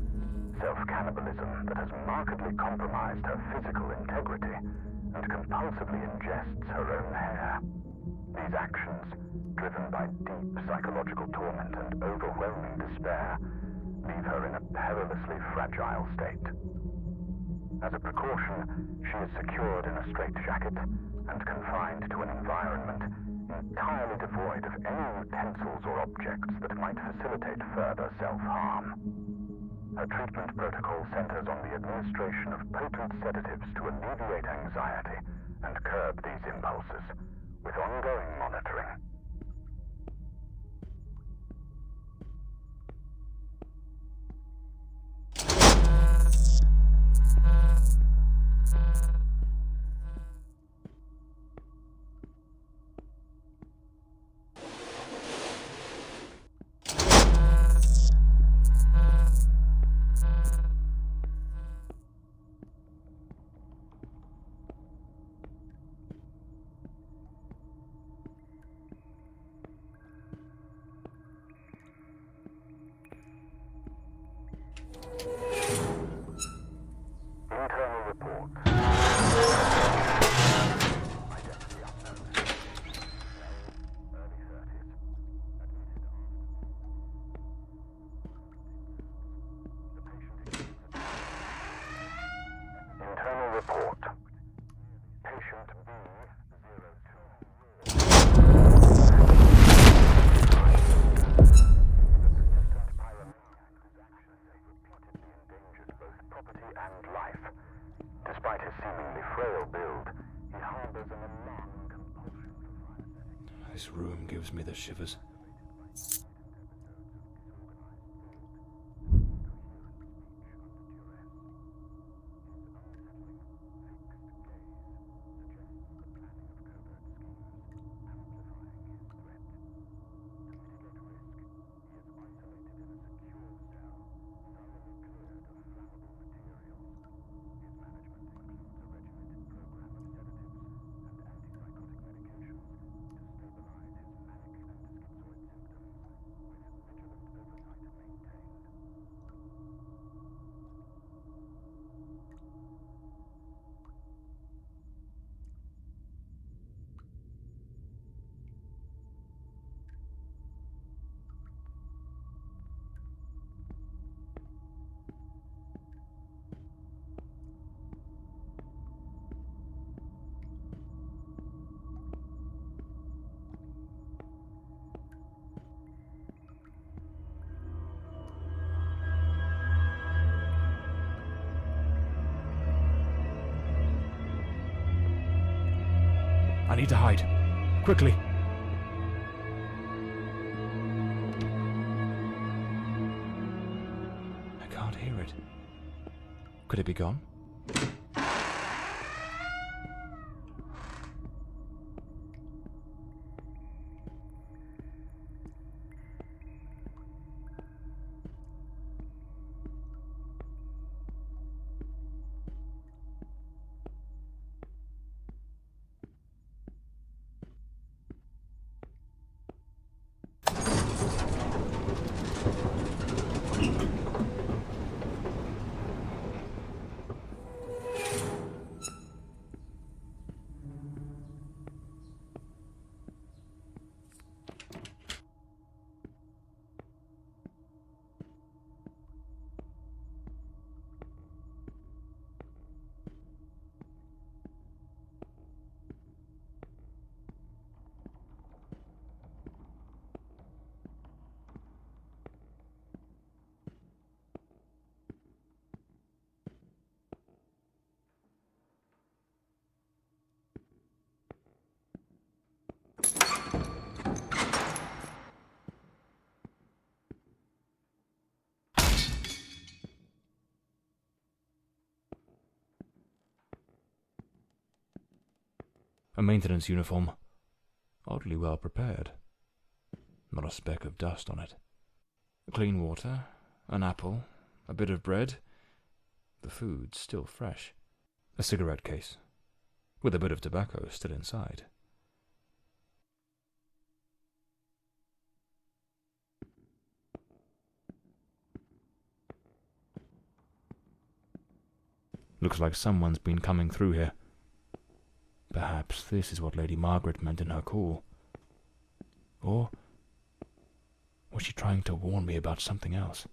Self-cannibalism that has markedly compromised her physical integrity and compulsively ingests her own hair. These actions, driven by deep psychological torment and overwhelming despair, leave her in a perilously fragile state. As a precaution, she is secured in a straitjacket and confined to an environment entirely devoid of any utensils or objects that might facilitate further self-harm. Her treatment protocol centers on the administration of potent sedatives to alleviate anxiety and curb these impulses, with ongoing monitoring. Internal report. Identity unknown. Early 30s. Internal report. Patient and life. Despite his seemingly frail build, he harbors an alarming compulsion for violence. This room gives me the shivers. I need to hide. Quickly. I can't hear it. Could it be gone? A maintenance uniform. Oddly well prepared. Not a speck of dust on it. Clean water, an apple, a bit of bread. The food's still fresh. A cigarette case, with a bit of tobacco still inside. Looks like someone's been coming through here. Perhaps this is what Lady Margaret meant in her call. Or was she trying to warn me about something else?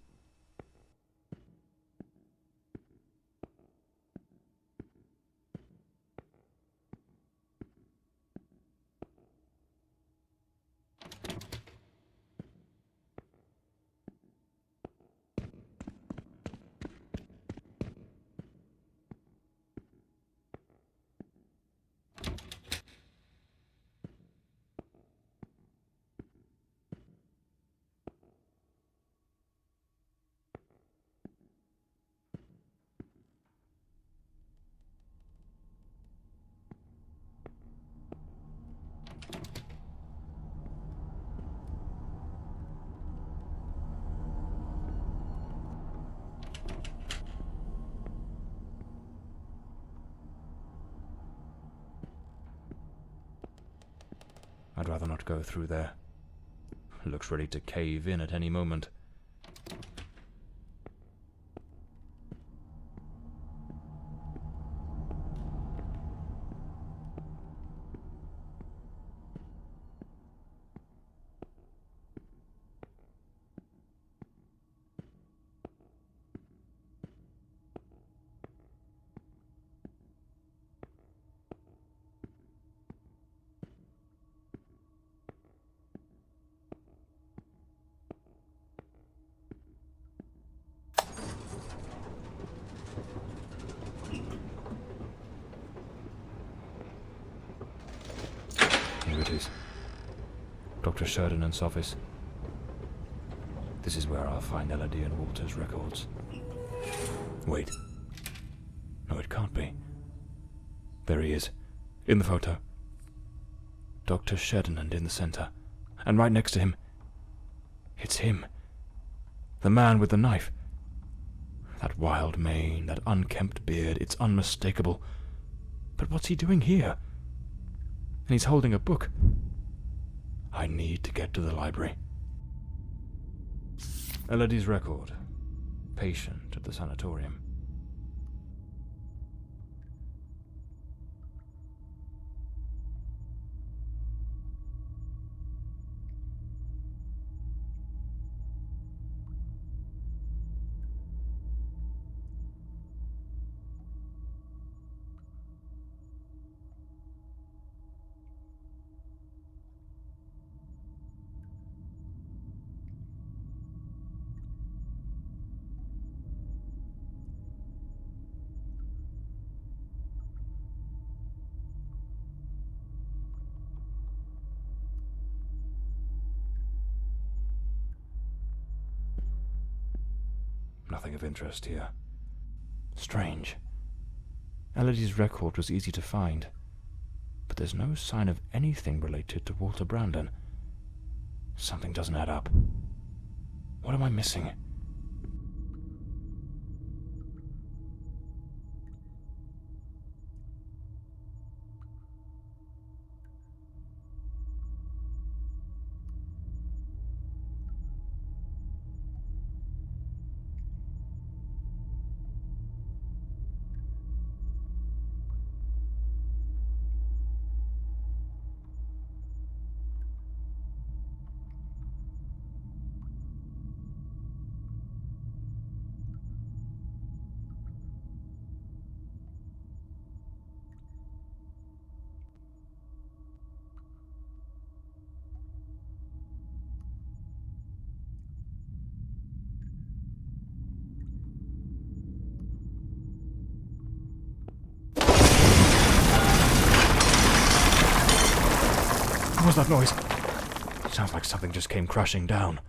I'd rather not go through there. Looks ready to cave in at any moment. Here it is. Dr. Sheridan's office. This is where I'll find Elodie and Walter's records. Wait. No, it can't be. There he is, in the photo. Dr. Sheridan in the center. And right next to him, it's him. The man with the knife. That wild mane, that unkempt beard, it's unmistakable. But what's he doing here? And he's holding a book. I need to get to the library. Elodie's record. Patient at the sanatorium. Nothing of interest here. Strange. Elodie's record was easy to find, but there's no sign of anything related to Walter Brandon. Something doesn't add up. What am I missing? What was that noise? Sounds like something just came crashing down.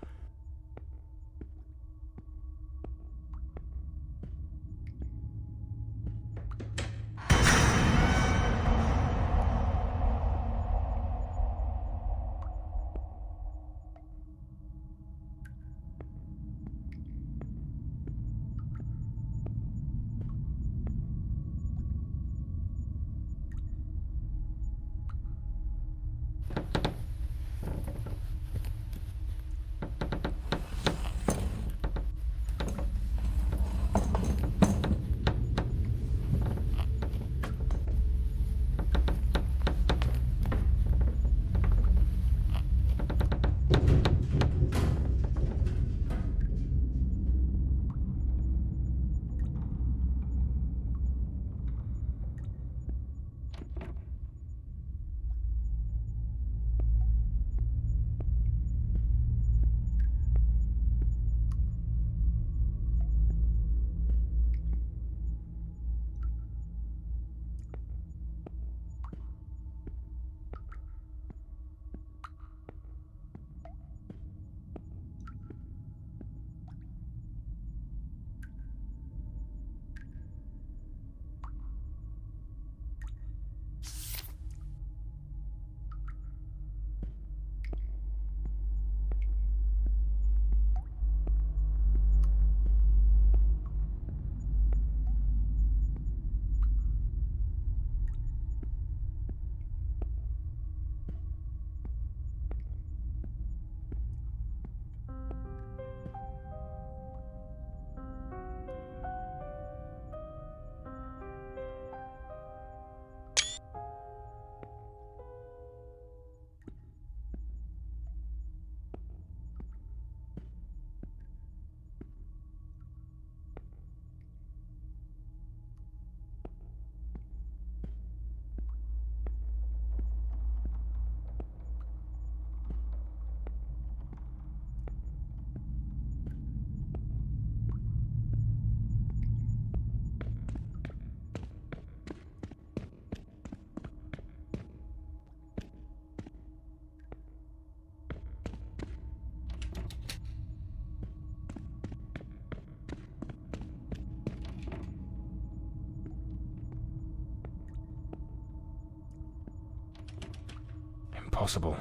impossible.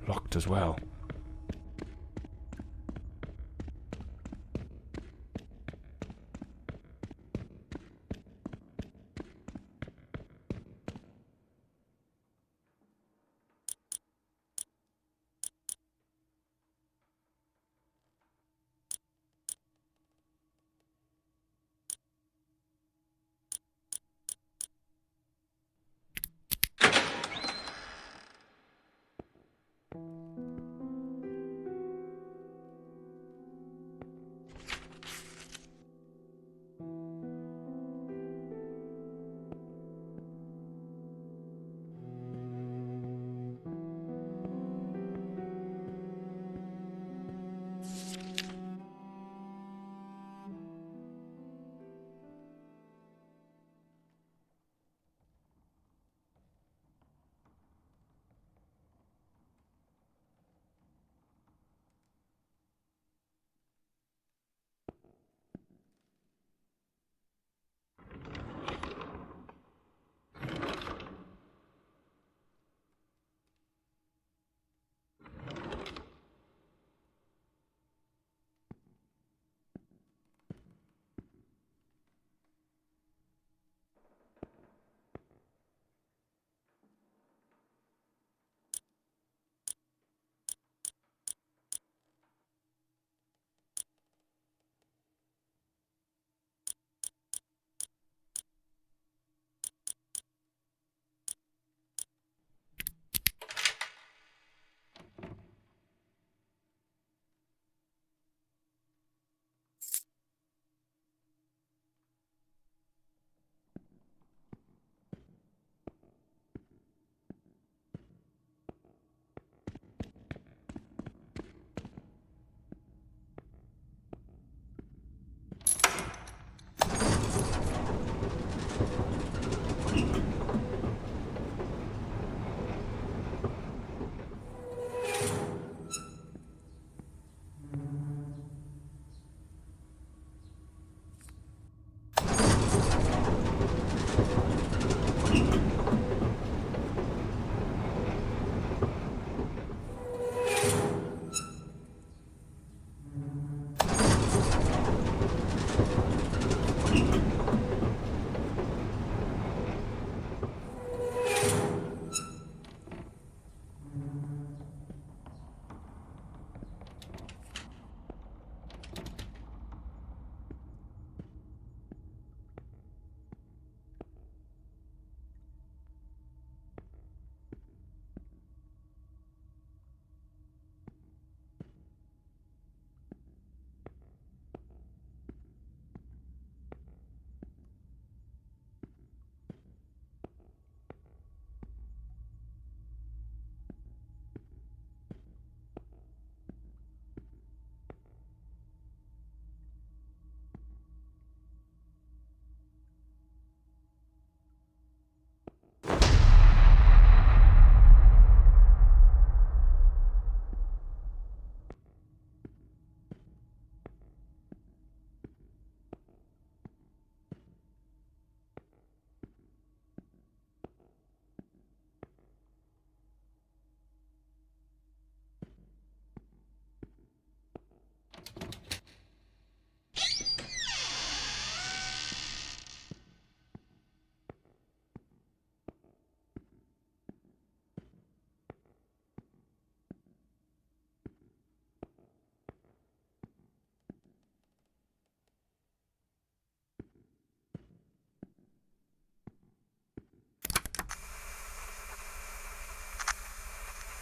Locked as well.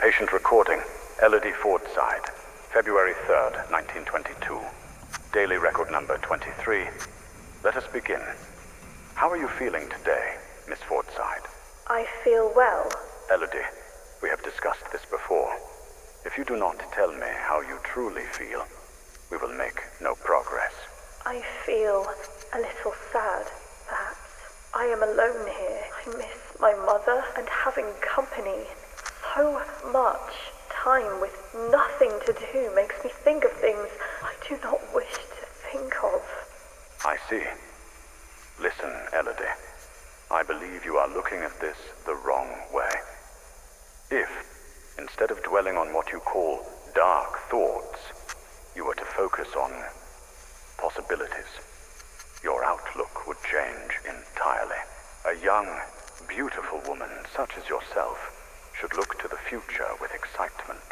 Patient recording, Elodie Fordside, February 3rd, 1922. Daily record number 23. Let us begin. How are you feeling today, Miss Fordside? I feel well. Elodie, we have discussed this before. If you do not tell me how you truly feel, we will make no progress. I feel a little sad, perhaps. I am alone here. I miss my mother and having company. So much time with nothing to do makes me think of things I do not wish to think of. I see. Listen, Elodie. I believe you are looking at this the wrong way. If Instead of dwelling on what you call dark thoughts, you are to focus on possibilities. Your outlook would change entirely. A young, beautiful woman such as yourself should look to the future with excitement.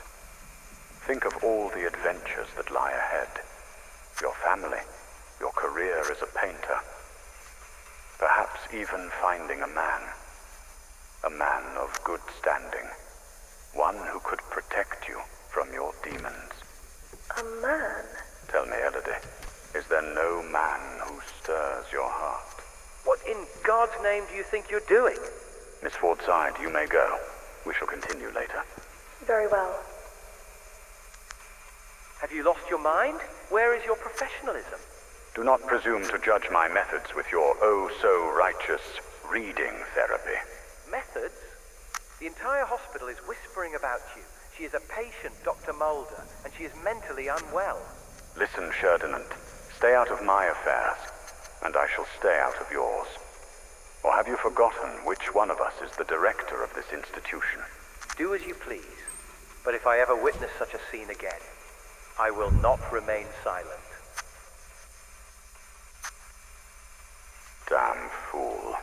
Think of all the adventures that lie ahead. Your family, your career as a painter. Perhaps even finding a man of good standing. One who could protect you from your demons. A man? Tell me, Elodie, is there no man who stirs your heart? What in God's name do you think you're doing? Miss Fordside, you may go. We shall continue later. Very well. Have you lost your mind? Where is your professionalism? Do not presume to judge my methods with your oh-so-righteous reading therapy. Methods? The entire hospital is whispering about you. She is a patient, Dr. Mulder, and she is mentally unwell. Listen, Ferdinand. Stay out of my affairs, and I shall stay out of yours. Or have you forgotten which one of us is the director of this institution? Do as you please, but if I ever witness such a scene again, I will not remain silent. Damn fool.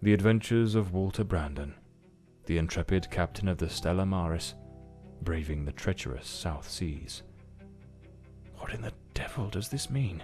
The Adventures of Walter Brandon, the intrepid captain of the Stella Maris, braving the treacherous South Seas. What in the devil does this mean?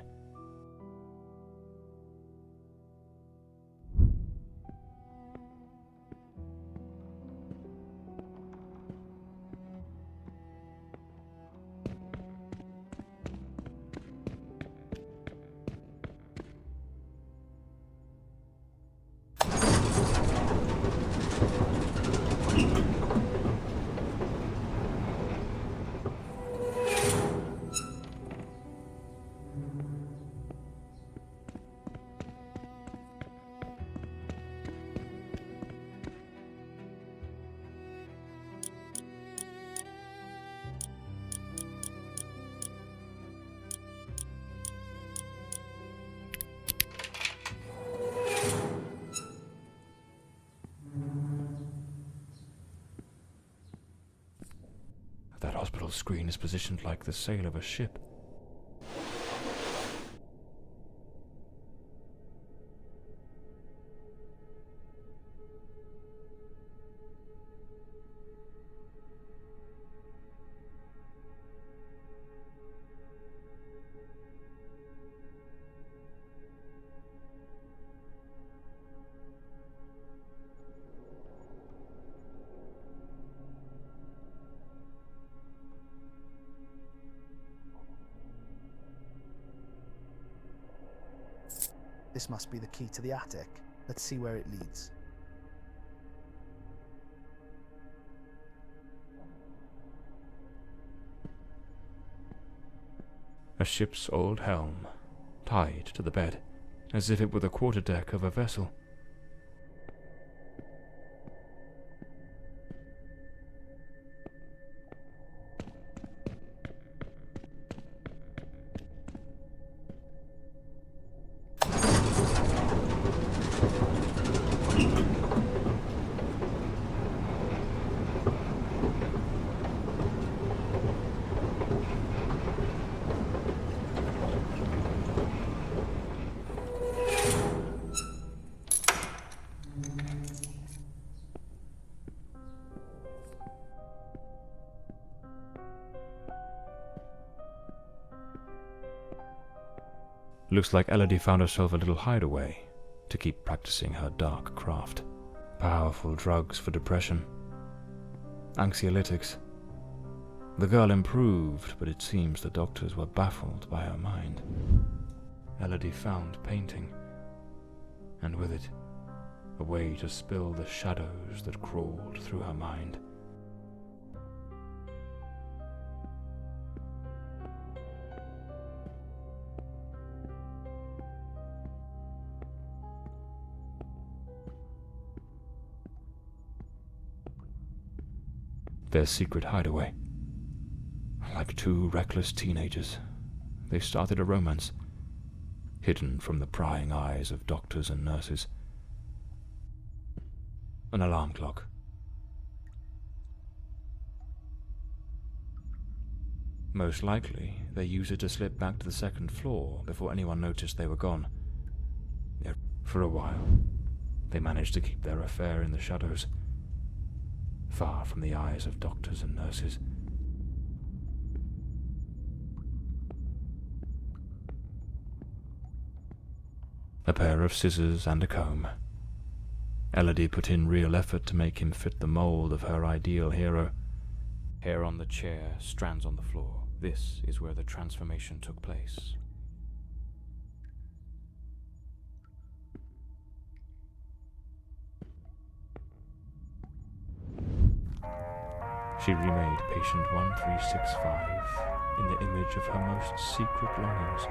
That hospital screen is positioned like the sail of a ship. This must be the key to the attic. Let's see where it leads. A ship's old helm, tied to the bed, as if it were the quarterdeck of a vessel. Looks like Elodie found herself a little hideaway to keep practicing her dark craft. Powerful drugs for depression. Anxiolytics. The girl improved, but it seems the doctors were baffled by her mind. Elodie found painting, and with it, a way to spill the shadows that crawled through her mind. Their secret hideaway. Like two reckless teenagers, they started a romance, hidden from the prying eyes of doctors and nurses. An alarm clock. Most likely, they used it to slip back to the second floor before anyone noticed they were gone. Yet, for a while, they managed to keep their affair in the shadows, far from the eyes of doctors and nurses. A pair of scissors and a comb. Elodie put in real effort to make him fit the mold of her ideal hero. Hair on the chair, strands on the floor. This is where the transformation took place. She remade patient 1365 in the image of her most secret longings.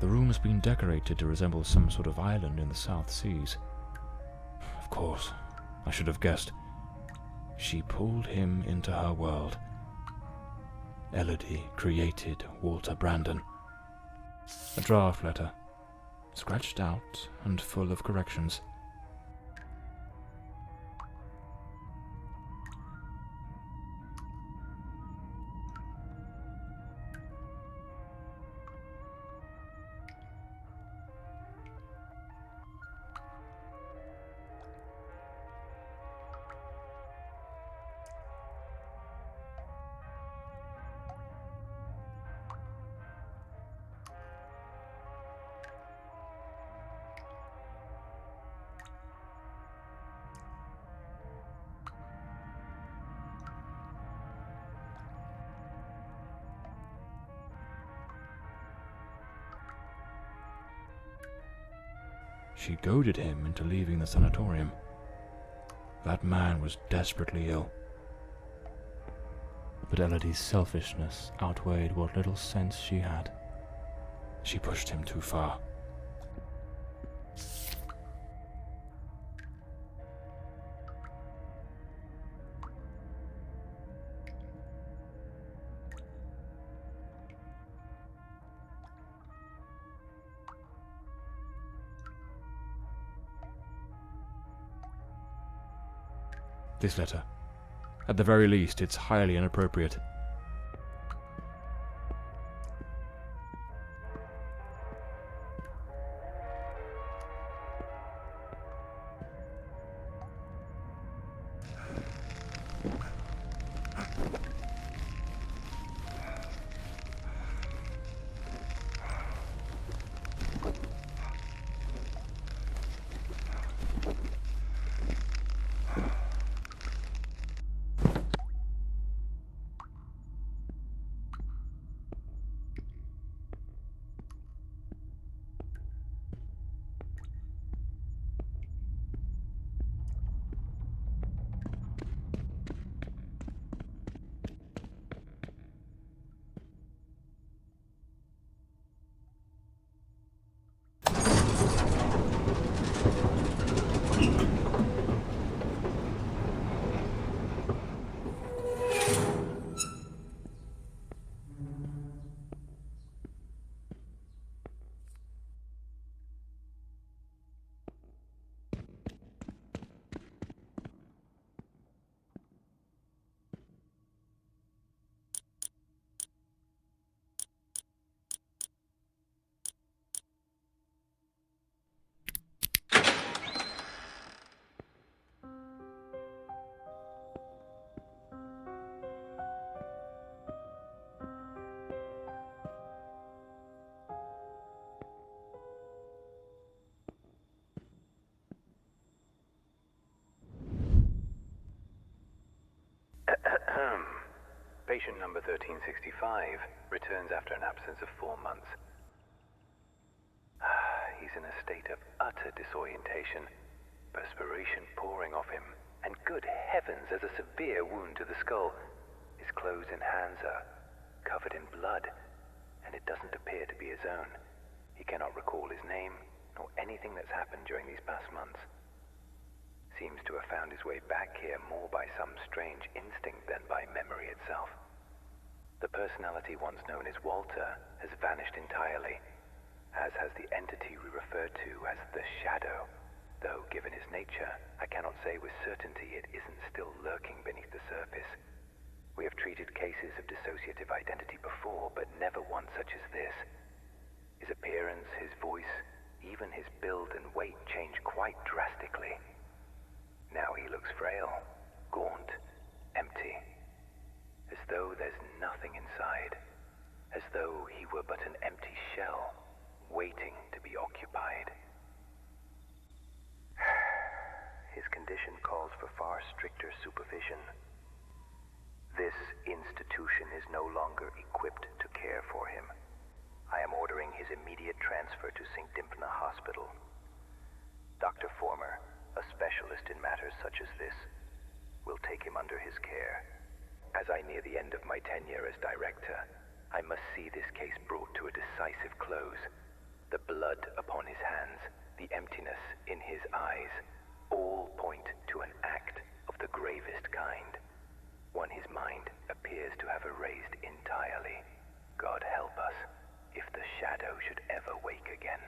The room has been decorated to resemble some sort of island in the South Seas. Of course, I should have guessed. She pulled him into her world. Elodie created Walter Brandon. A draft letter, scratched out and full of corrections. She goaded him into leaving the sanatorium. That man was desperately ill. But Elodie's selfishness outweighed what little sense she had. She pushed him too far. This letter. At the very least, it's highly inappropriate. Patient number 1365 returns after an absence of 4 months. He's in a state of utter disorientation, perspiration pouring off him, and good heavens, there's a severe wound to the skull. His clothes and hands are covered in blood, and it doesn't appear to be his own. He cannot recall his name, nor anything that's happened during these past months. Seems to have found his way back here more by some strange instinct than by memory itself. The personality once known as Walter has vanished entirely, as has the entity we refer to as the Shadow, though given his nature, I cannot say with certainty it isn't still lurking beneath the surface. We have treated cases of dissociative identity before, but never one such as this. His appearance, his voice, even his build and weight change quite drastically. Now he looks frail, gaunt, empty, as though there's nothing inside, as though he were but an empty shell, waiting to be occupied. His condition calls for far stricter supervision. This institution is no longer equipped to care for him. I am ordering his immediate transfer to St. Dymphna Hospital. Dr. Former, a specialist in matters such as this, will take him under his care. As I near the end of my tenure as director, I must see this case brought to a decisive close. The blood upon his hands, the emptiness in his eyes, all point to an act of the gravest kind. One his mind appears to have erased entirely. God help us, if the Shadow should ever wake again.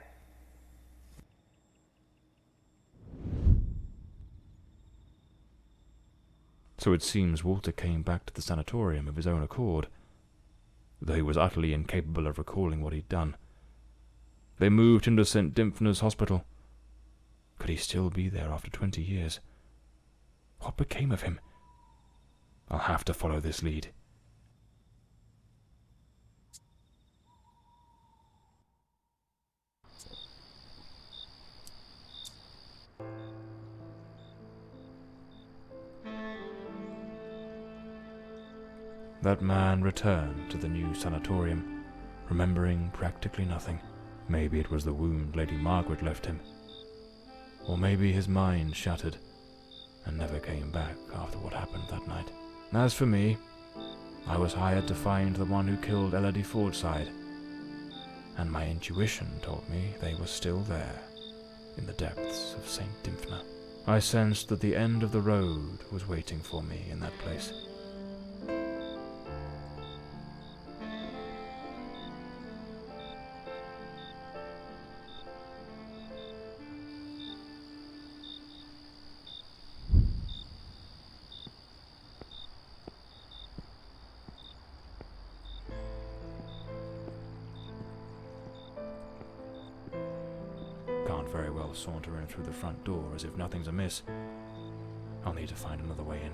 So it seems Walter came back to the sanatorium of his own accord, though he was utterly incapable of recalling what he'd done. They moved him to St. Dymphna's hospital. Could he still be there after 20 years? What became of him? I'll have to follow this lead. That man returned to the new sanatorium, remembering practically nothing. Maybe it was the wound Lady Margaret left him. Or maybe his mind shattered and never came back after what happened that night. As for me, I was hired to find the one who killed Elodie Fordside, and my intuition told me they were still there, in the depths of St. Dymphna. I sensed that the end of the road was waiting for me in that place. can't very well saunter in through the front door as if nothing's amiss. I'll need to find another way in.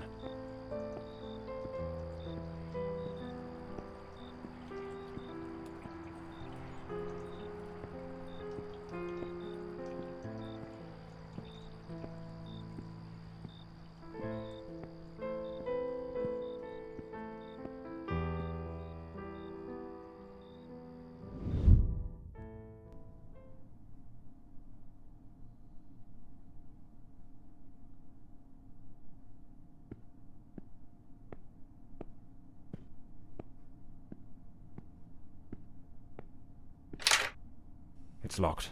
It's locked.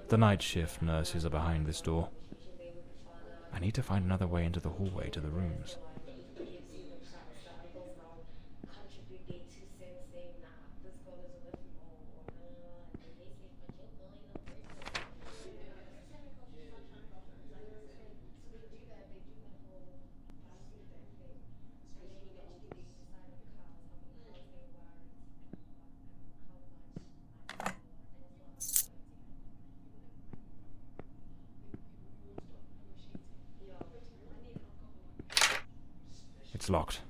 The night shift nurses are behind this door. I need to find another way into the hallway to the rooms. It's locked.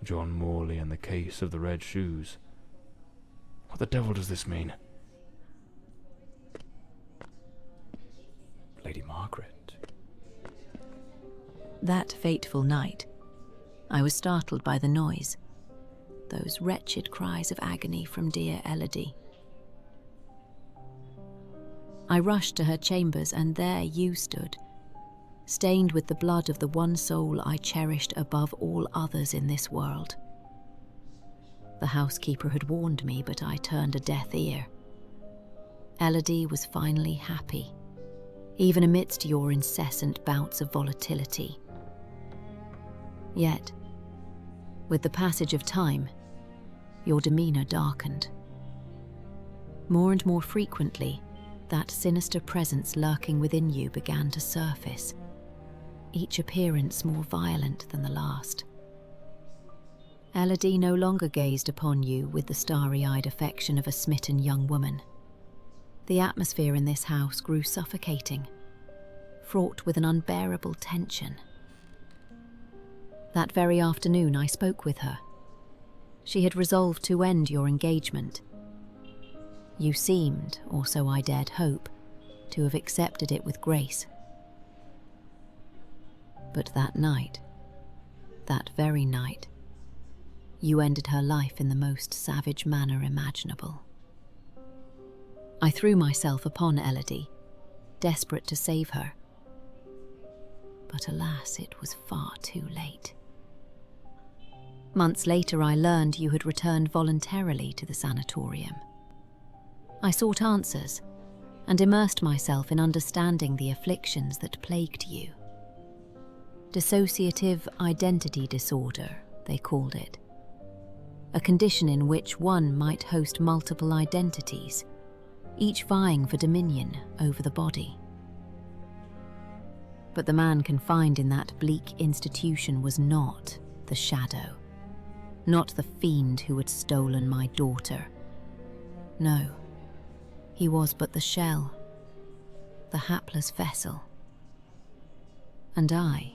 John Morley and the case of the red shoes. What the devil does this mean? Lady Margaret. That fateful night, I was startled by the noise. Those wretched cries of agony from dear Elodie. I rushed to her chambers, and there you stood, stained with the blood of the one soul I cherished above all others in this world. The housekeeper had warned me, but I turned a deaf ear. Elodie was finally happy, even amidst your incessant bouts of volatility. Yet, with the passage of time, your demeanour darkened. More and more frequently, that sinister presence lurking within you began to surface, each appearance more violent than the last. Elodie no longer gazed upon you with the starry-eyed affection of a smitten young woman. The atmosphere in this house grew suffocating, fraught with an unbearable tension. That very afternoon I spoke with her. She had resolved to end your engagement. You seemed, or so I dared hope, to have accepted it with grace. But that night, that very night, you ended her life in the most savage manner imaginable. I threw myself upon Elodie, desperate to save her. but alas, it was far too late. Months later, I learned you had returned voluntarily to the sanatorium. I sought answers and immersed myself in understanding the afflictions that plagued you. Dissociative identity disorder, they called it. A condition in which one might host multiple identities, each vying for dominion over the body. But the man confined in that bleak institution was not the shadow, not the fiend who had stolen my daughter. No, he was but the shell, the hapless vessel. And I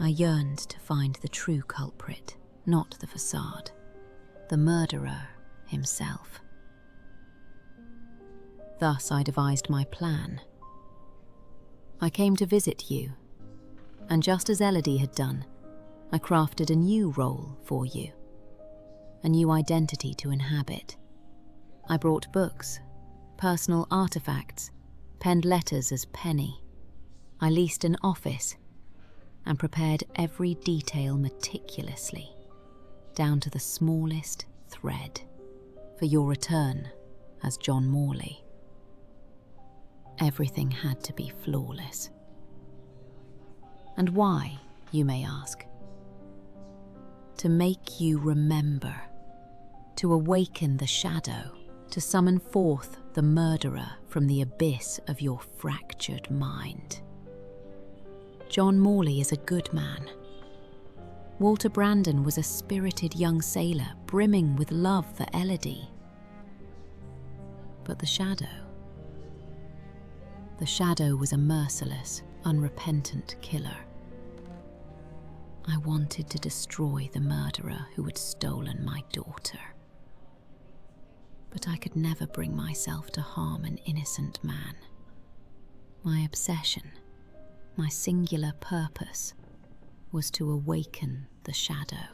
yearned to find the true culprit, not the facade, the murderer himself. Thus I devised my plan. I came to visit you, and just as Elodie had done, I crafted a new role for you, a new identity to inhabit. I brought books, personal artifacts, penned letters as Penny. I leased an office and prepared every detail meticulously, down to the smallest thread, for your return as John Morley. Everything had to be flawless. And why, you may ask? To make you remember, to awaken the shadow, to summon forth the murderer from the abyss of your fractured mind. John Morley is a good man. Walter Brandon was a spirited young sailor, brimming with love for Elodie. But the shadow was a merciless, unrepentant killer. I wanted to destroy the murderer who had stolen my daughter. But I could never bring myself to harm an innocent man. My obsession, my singular purpose, was to awaken the shadow.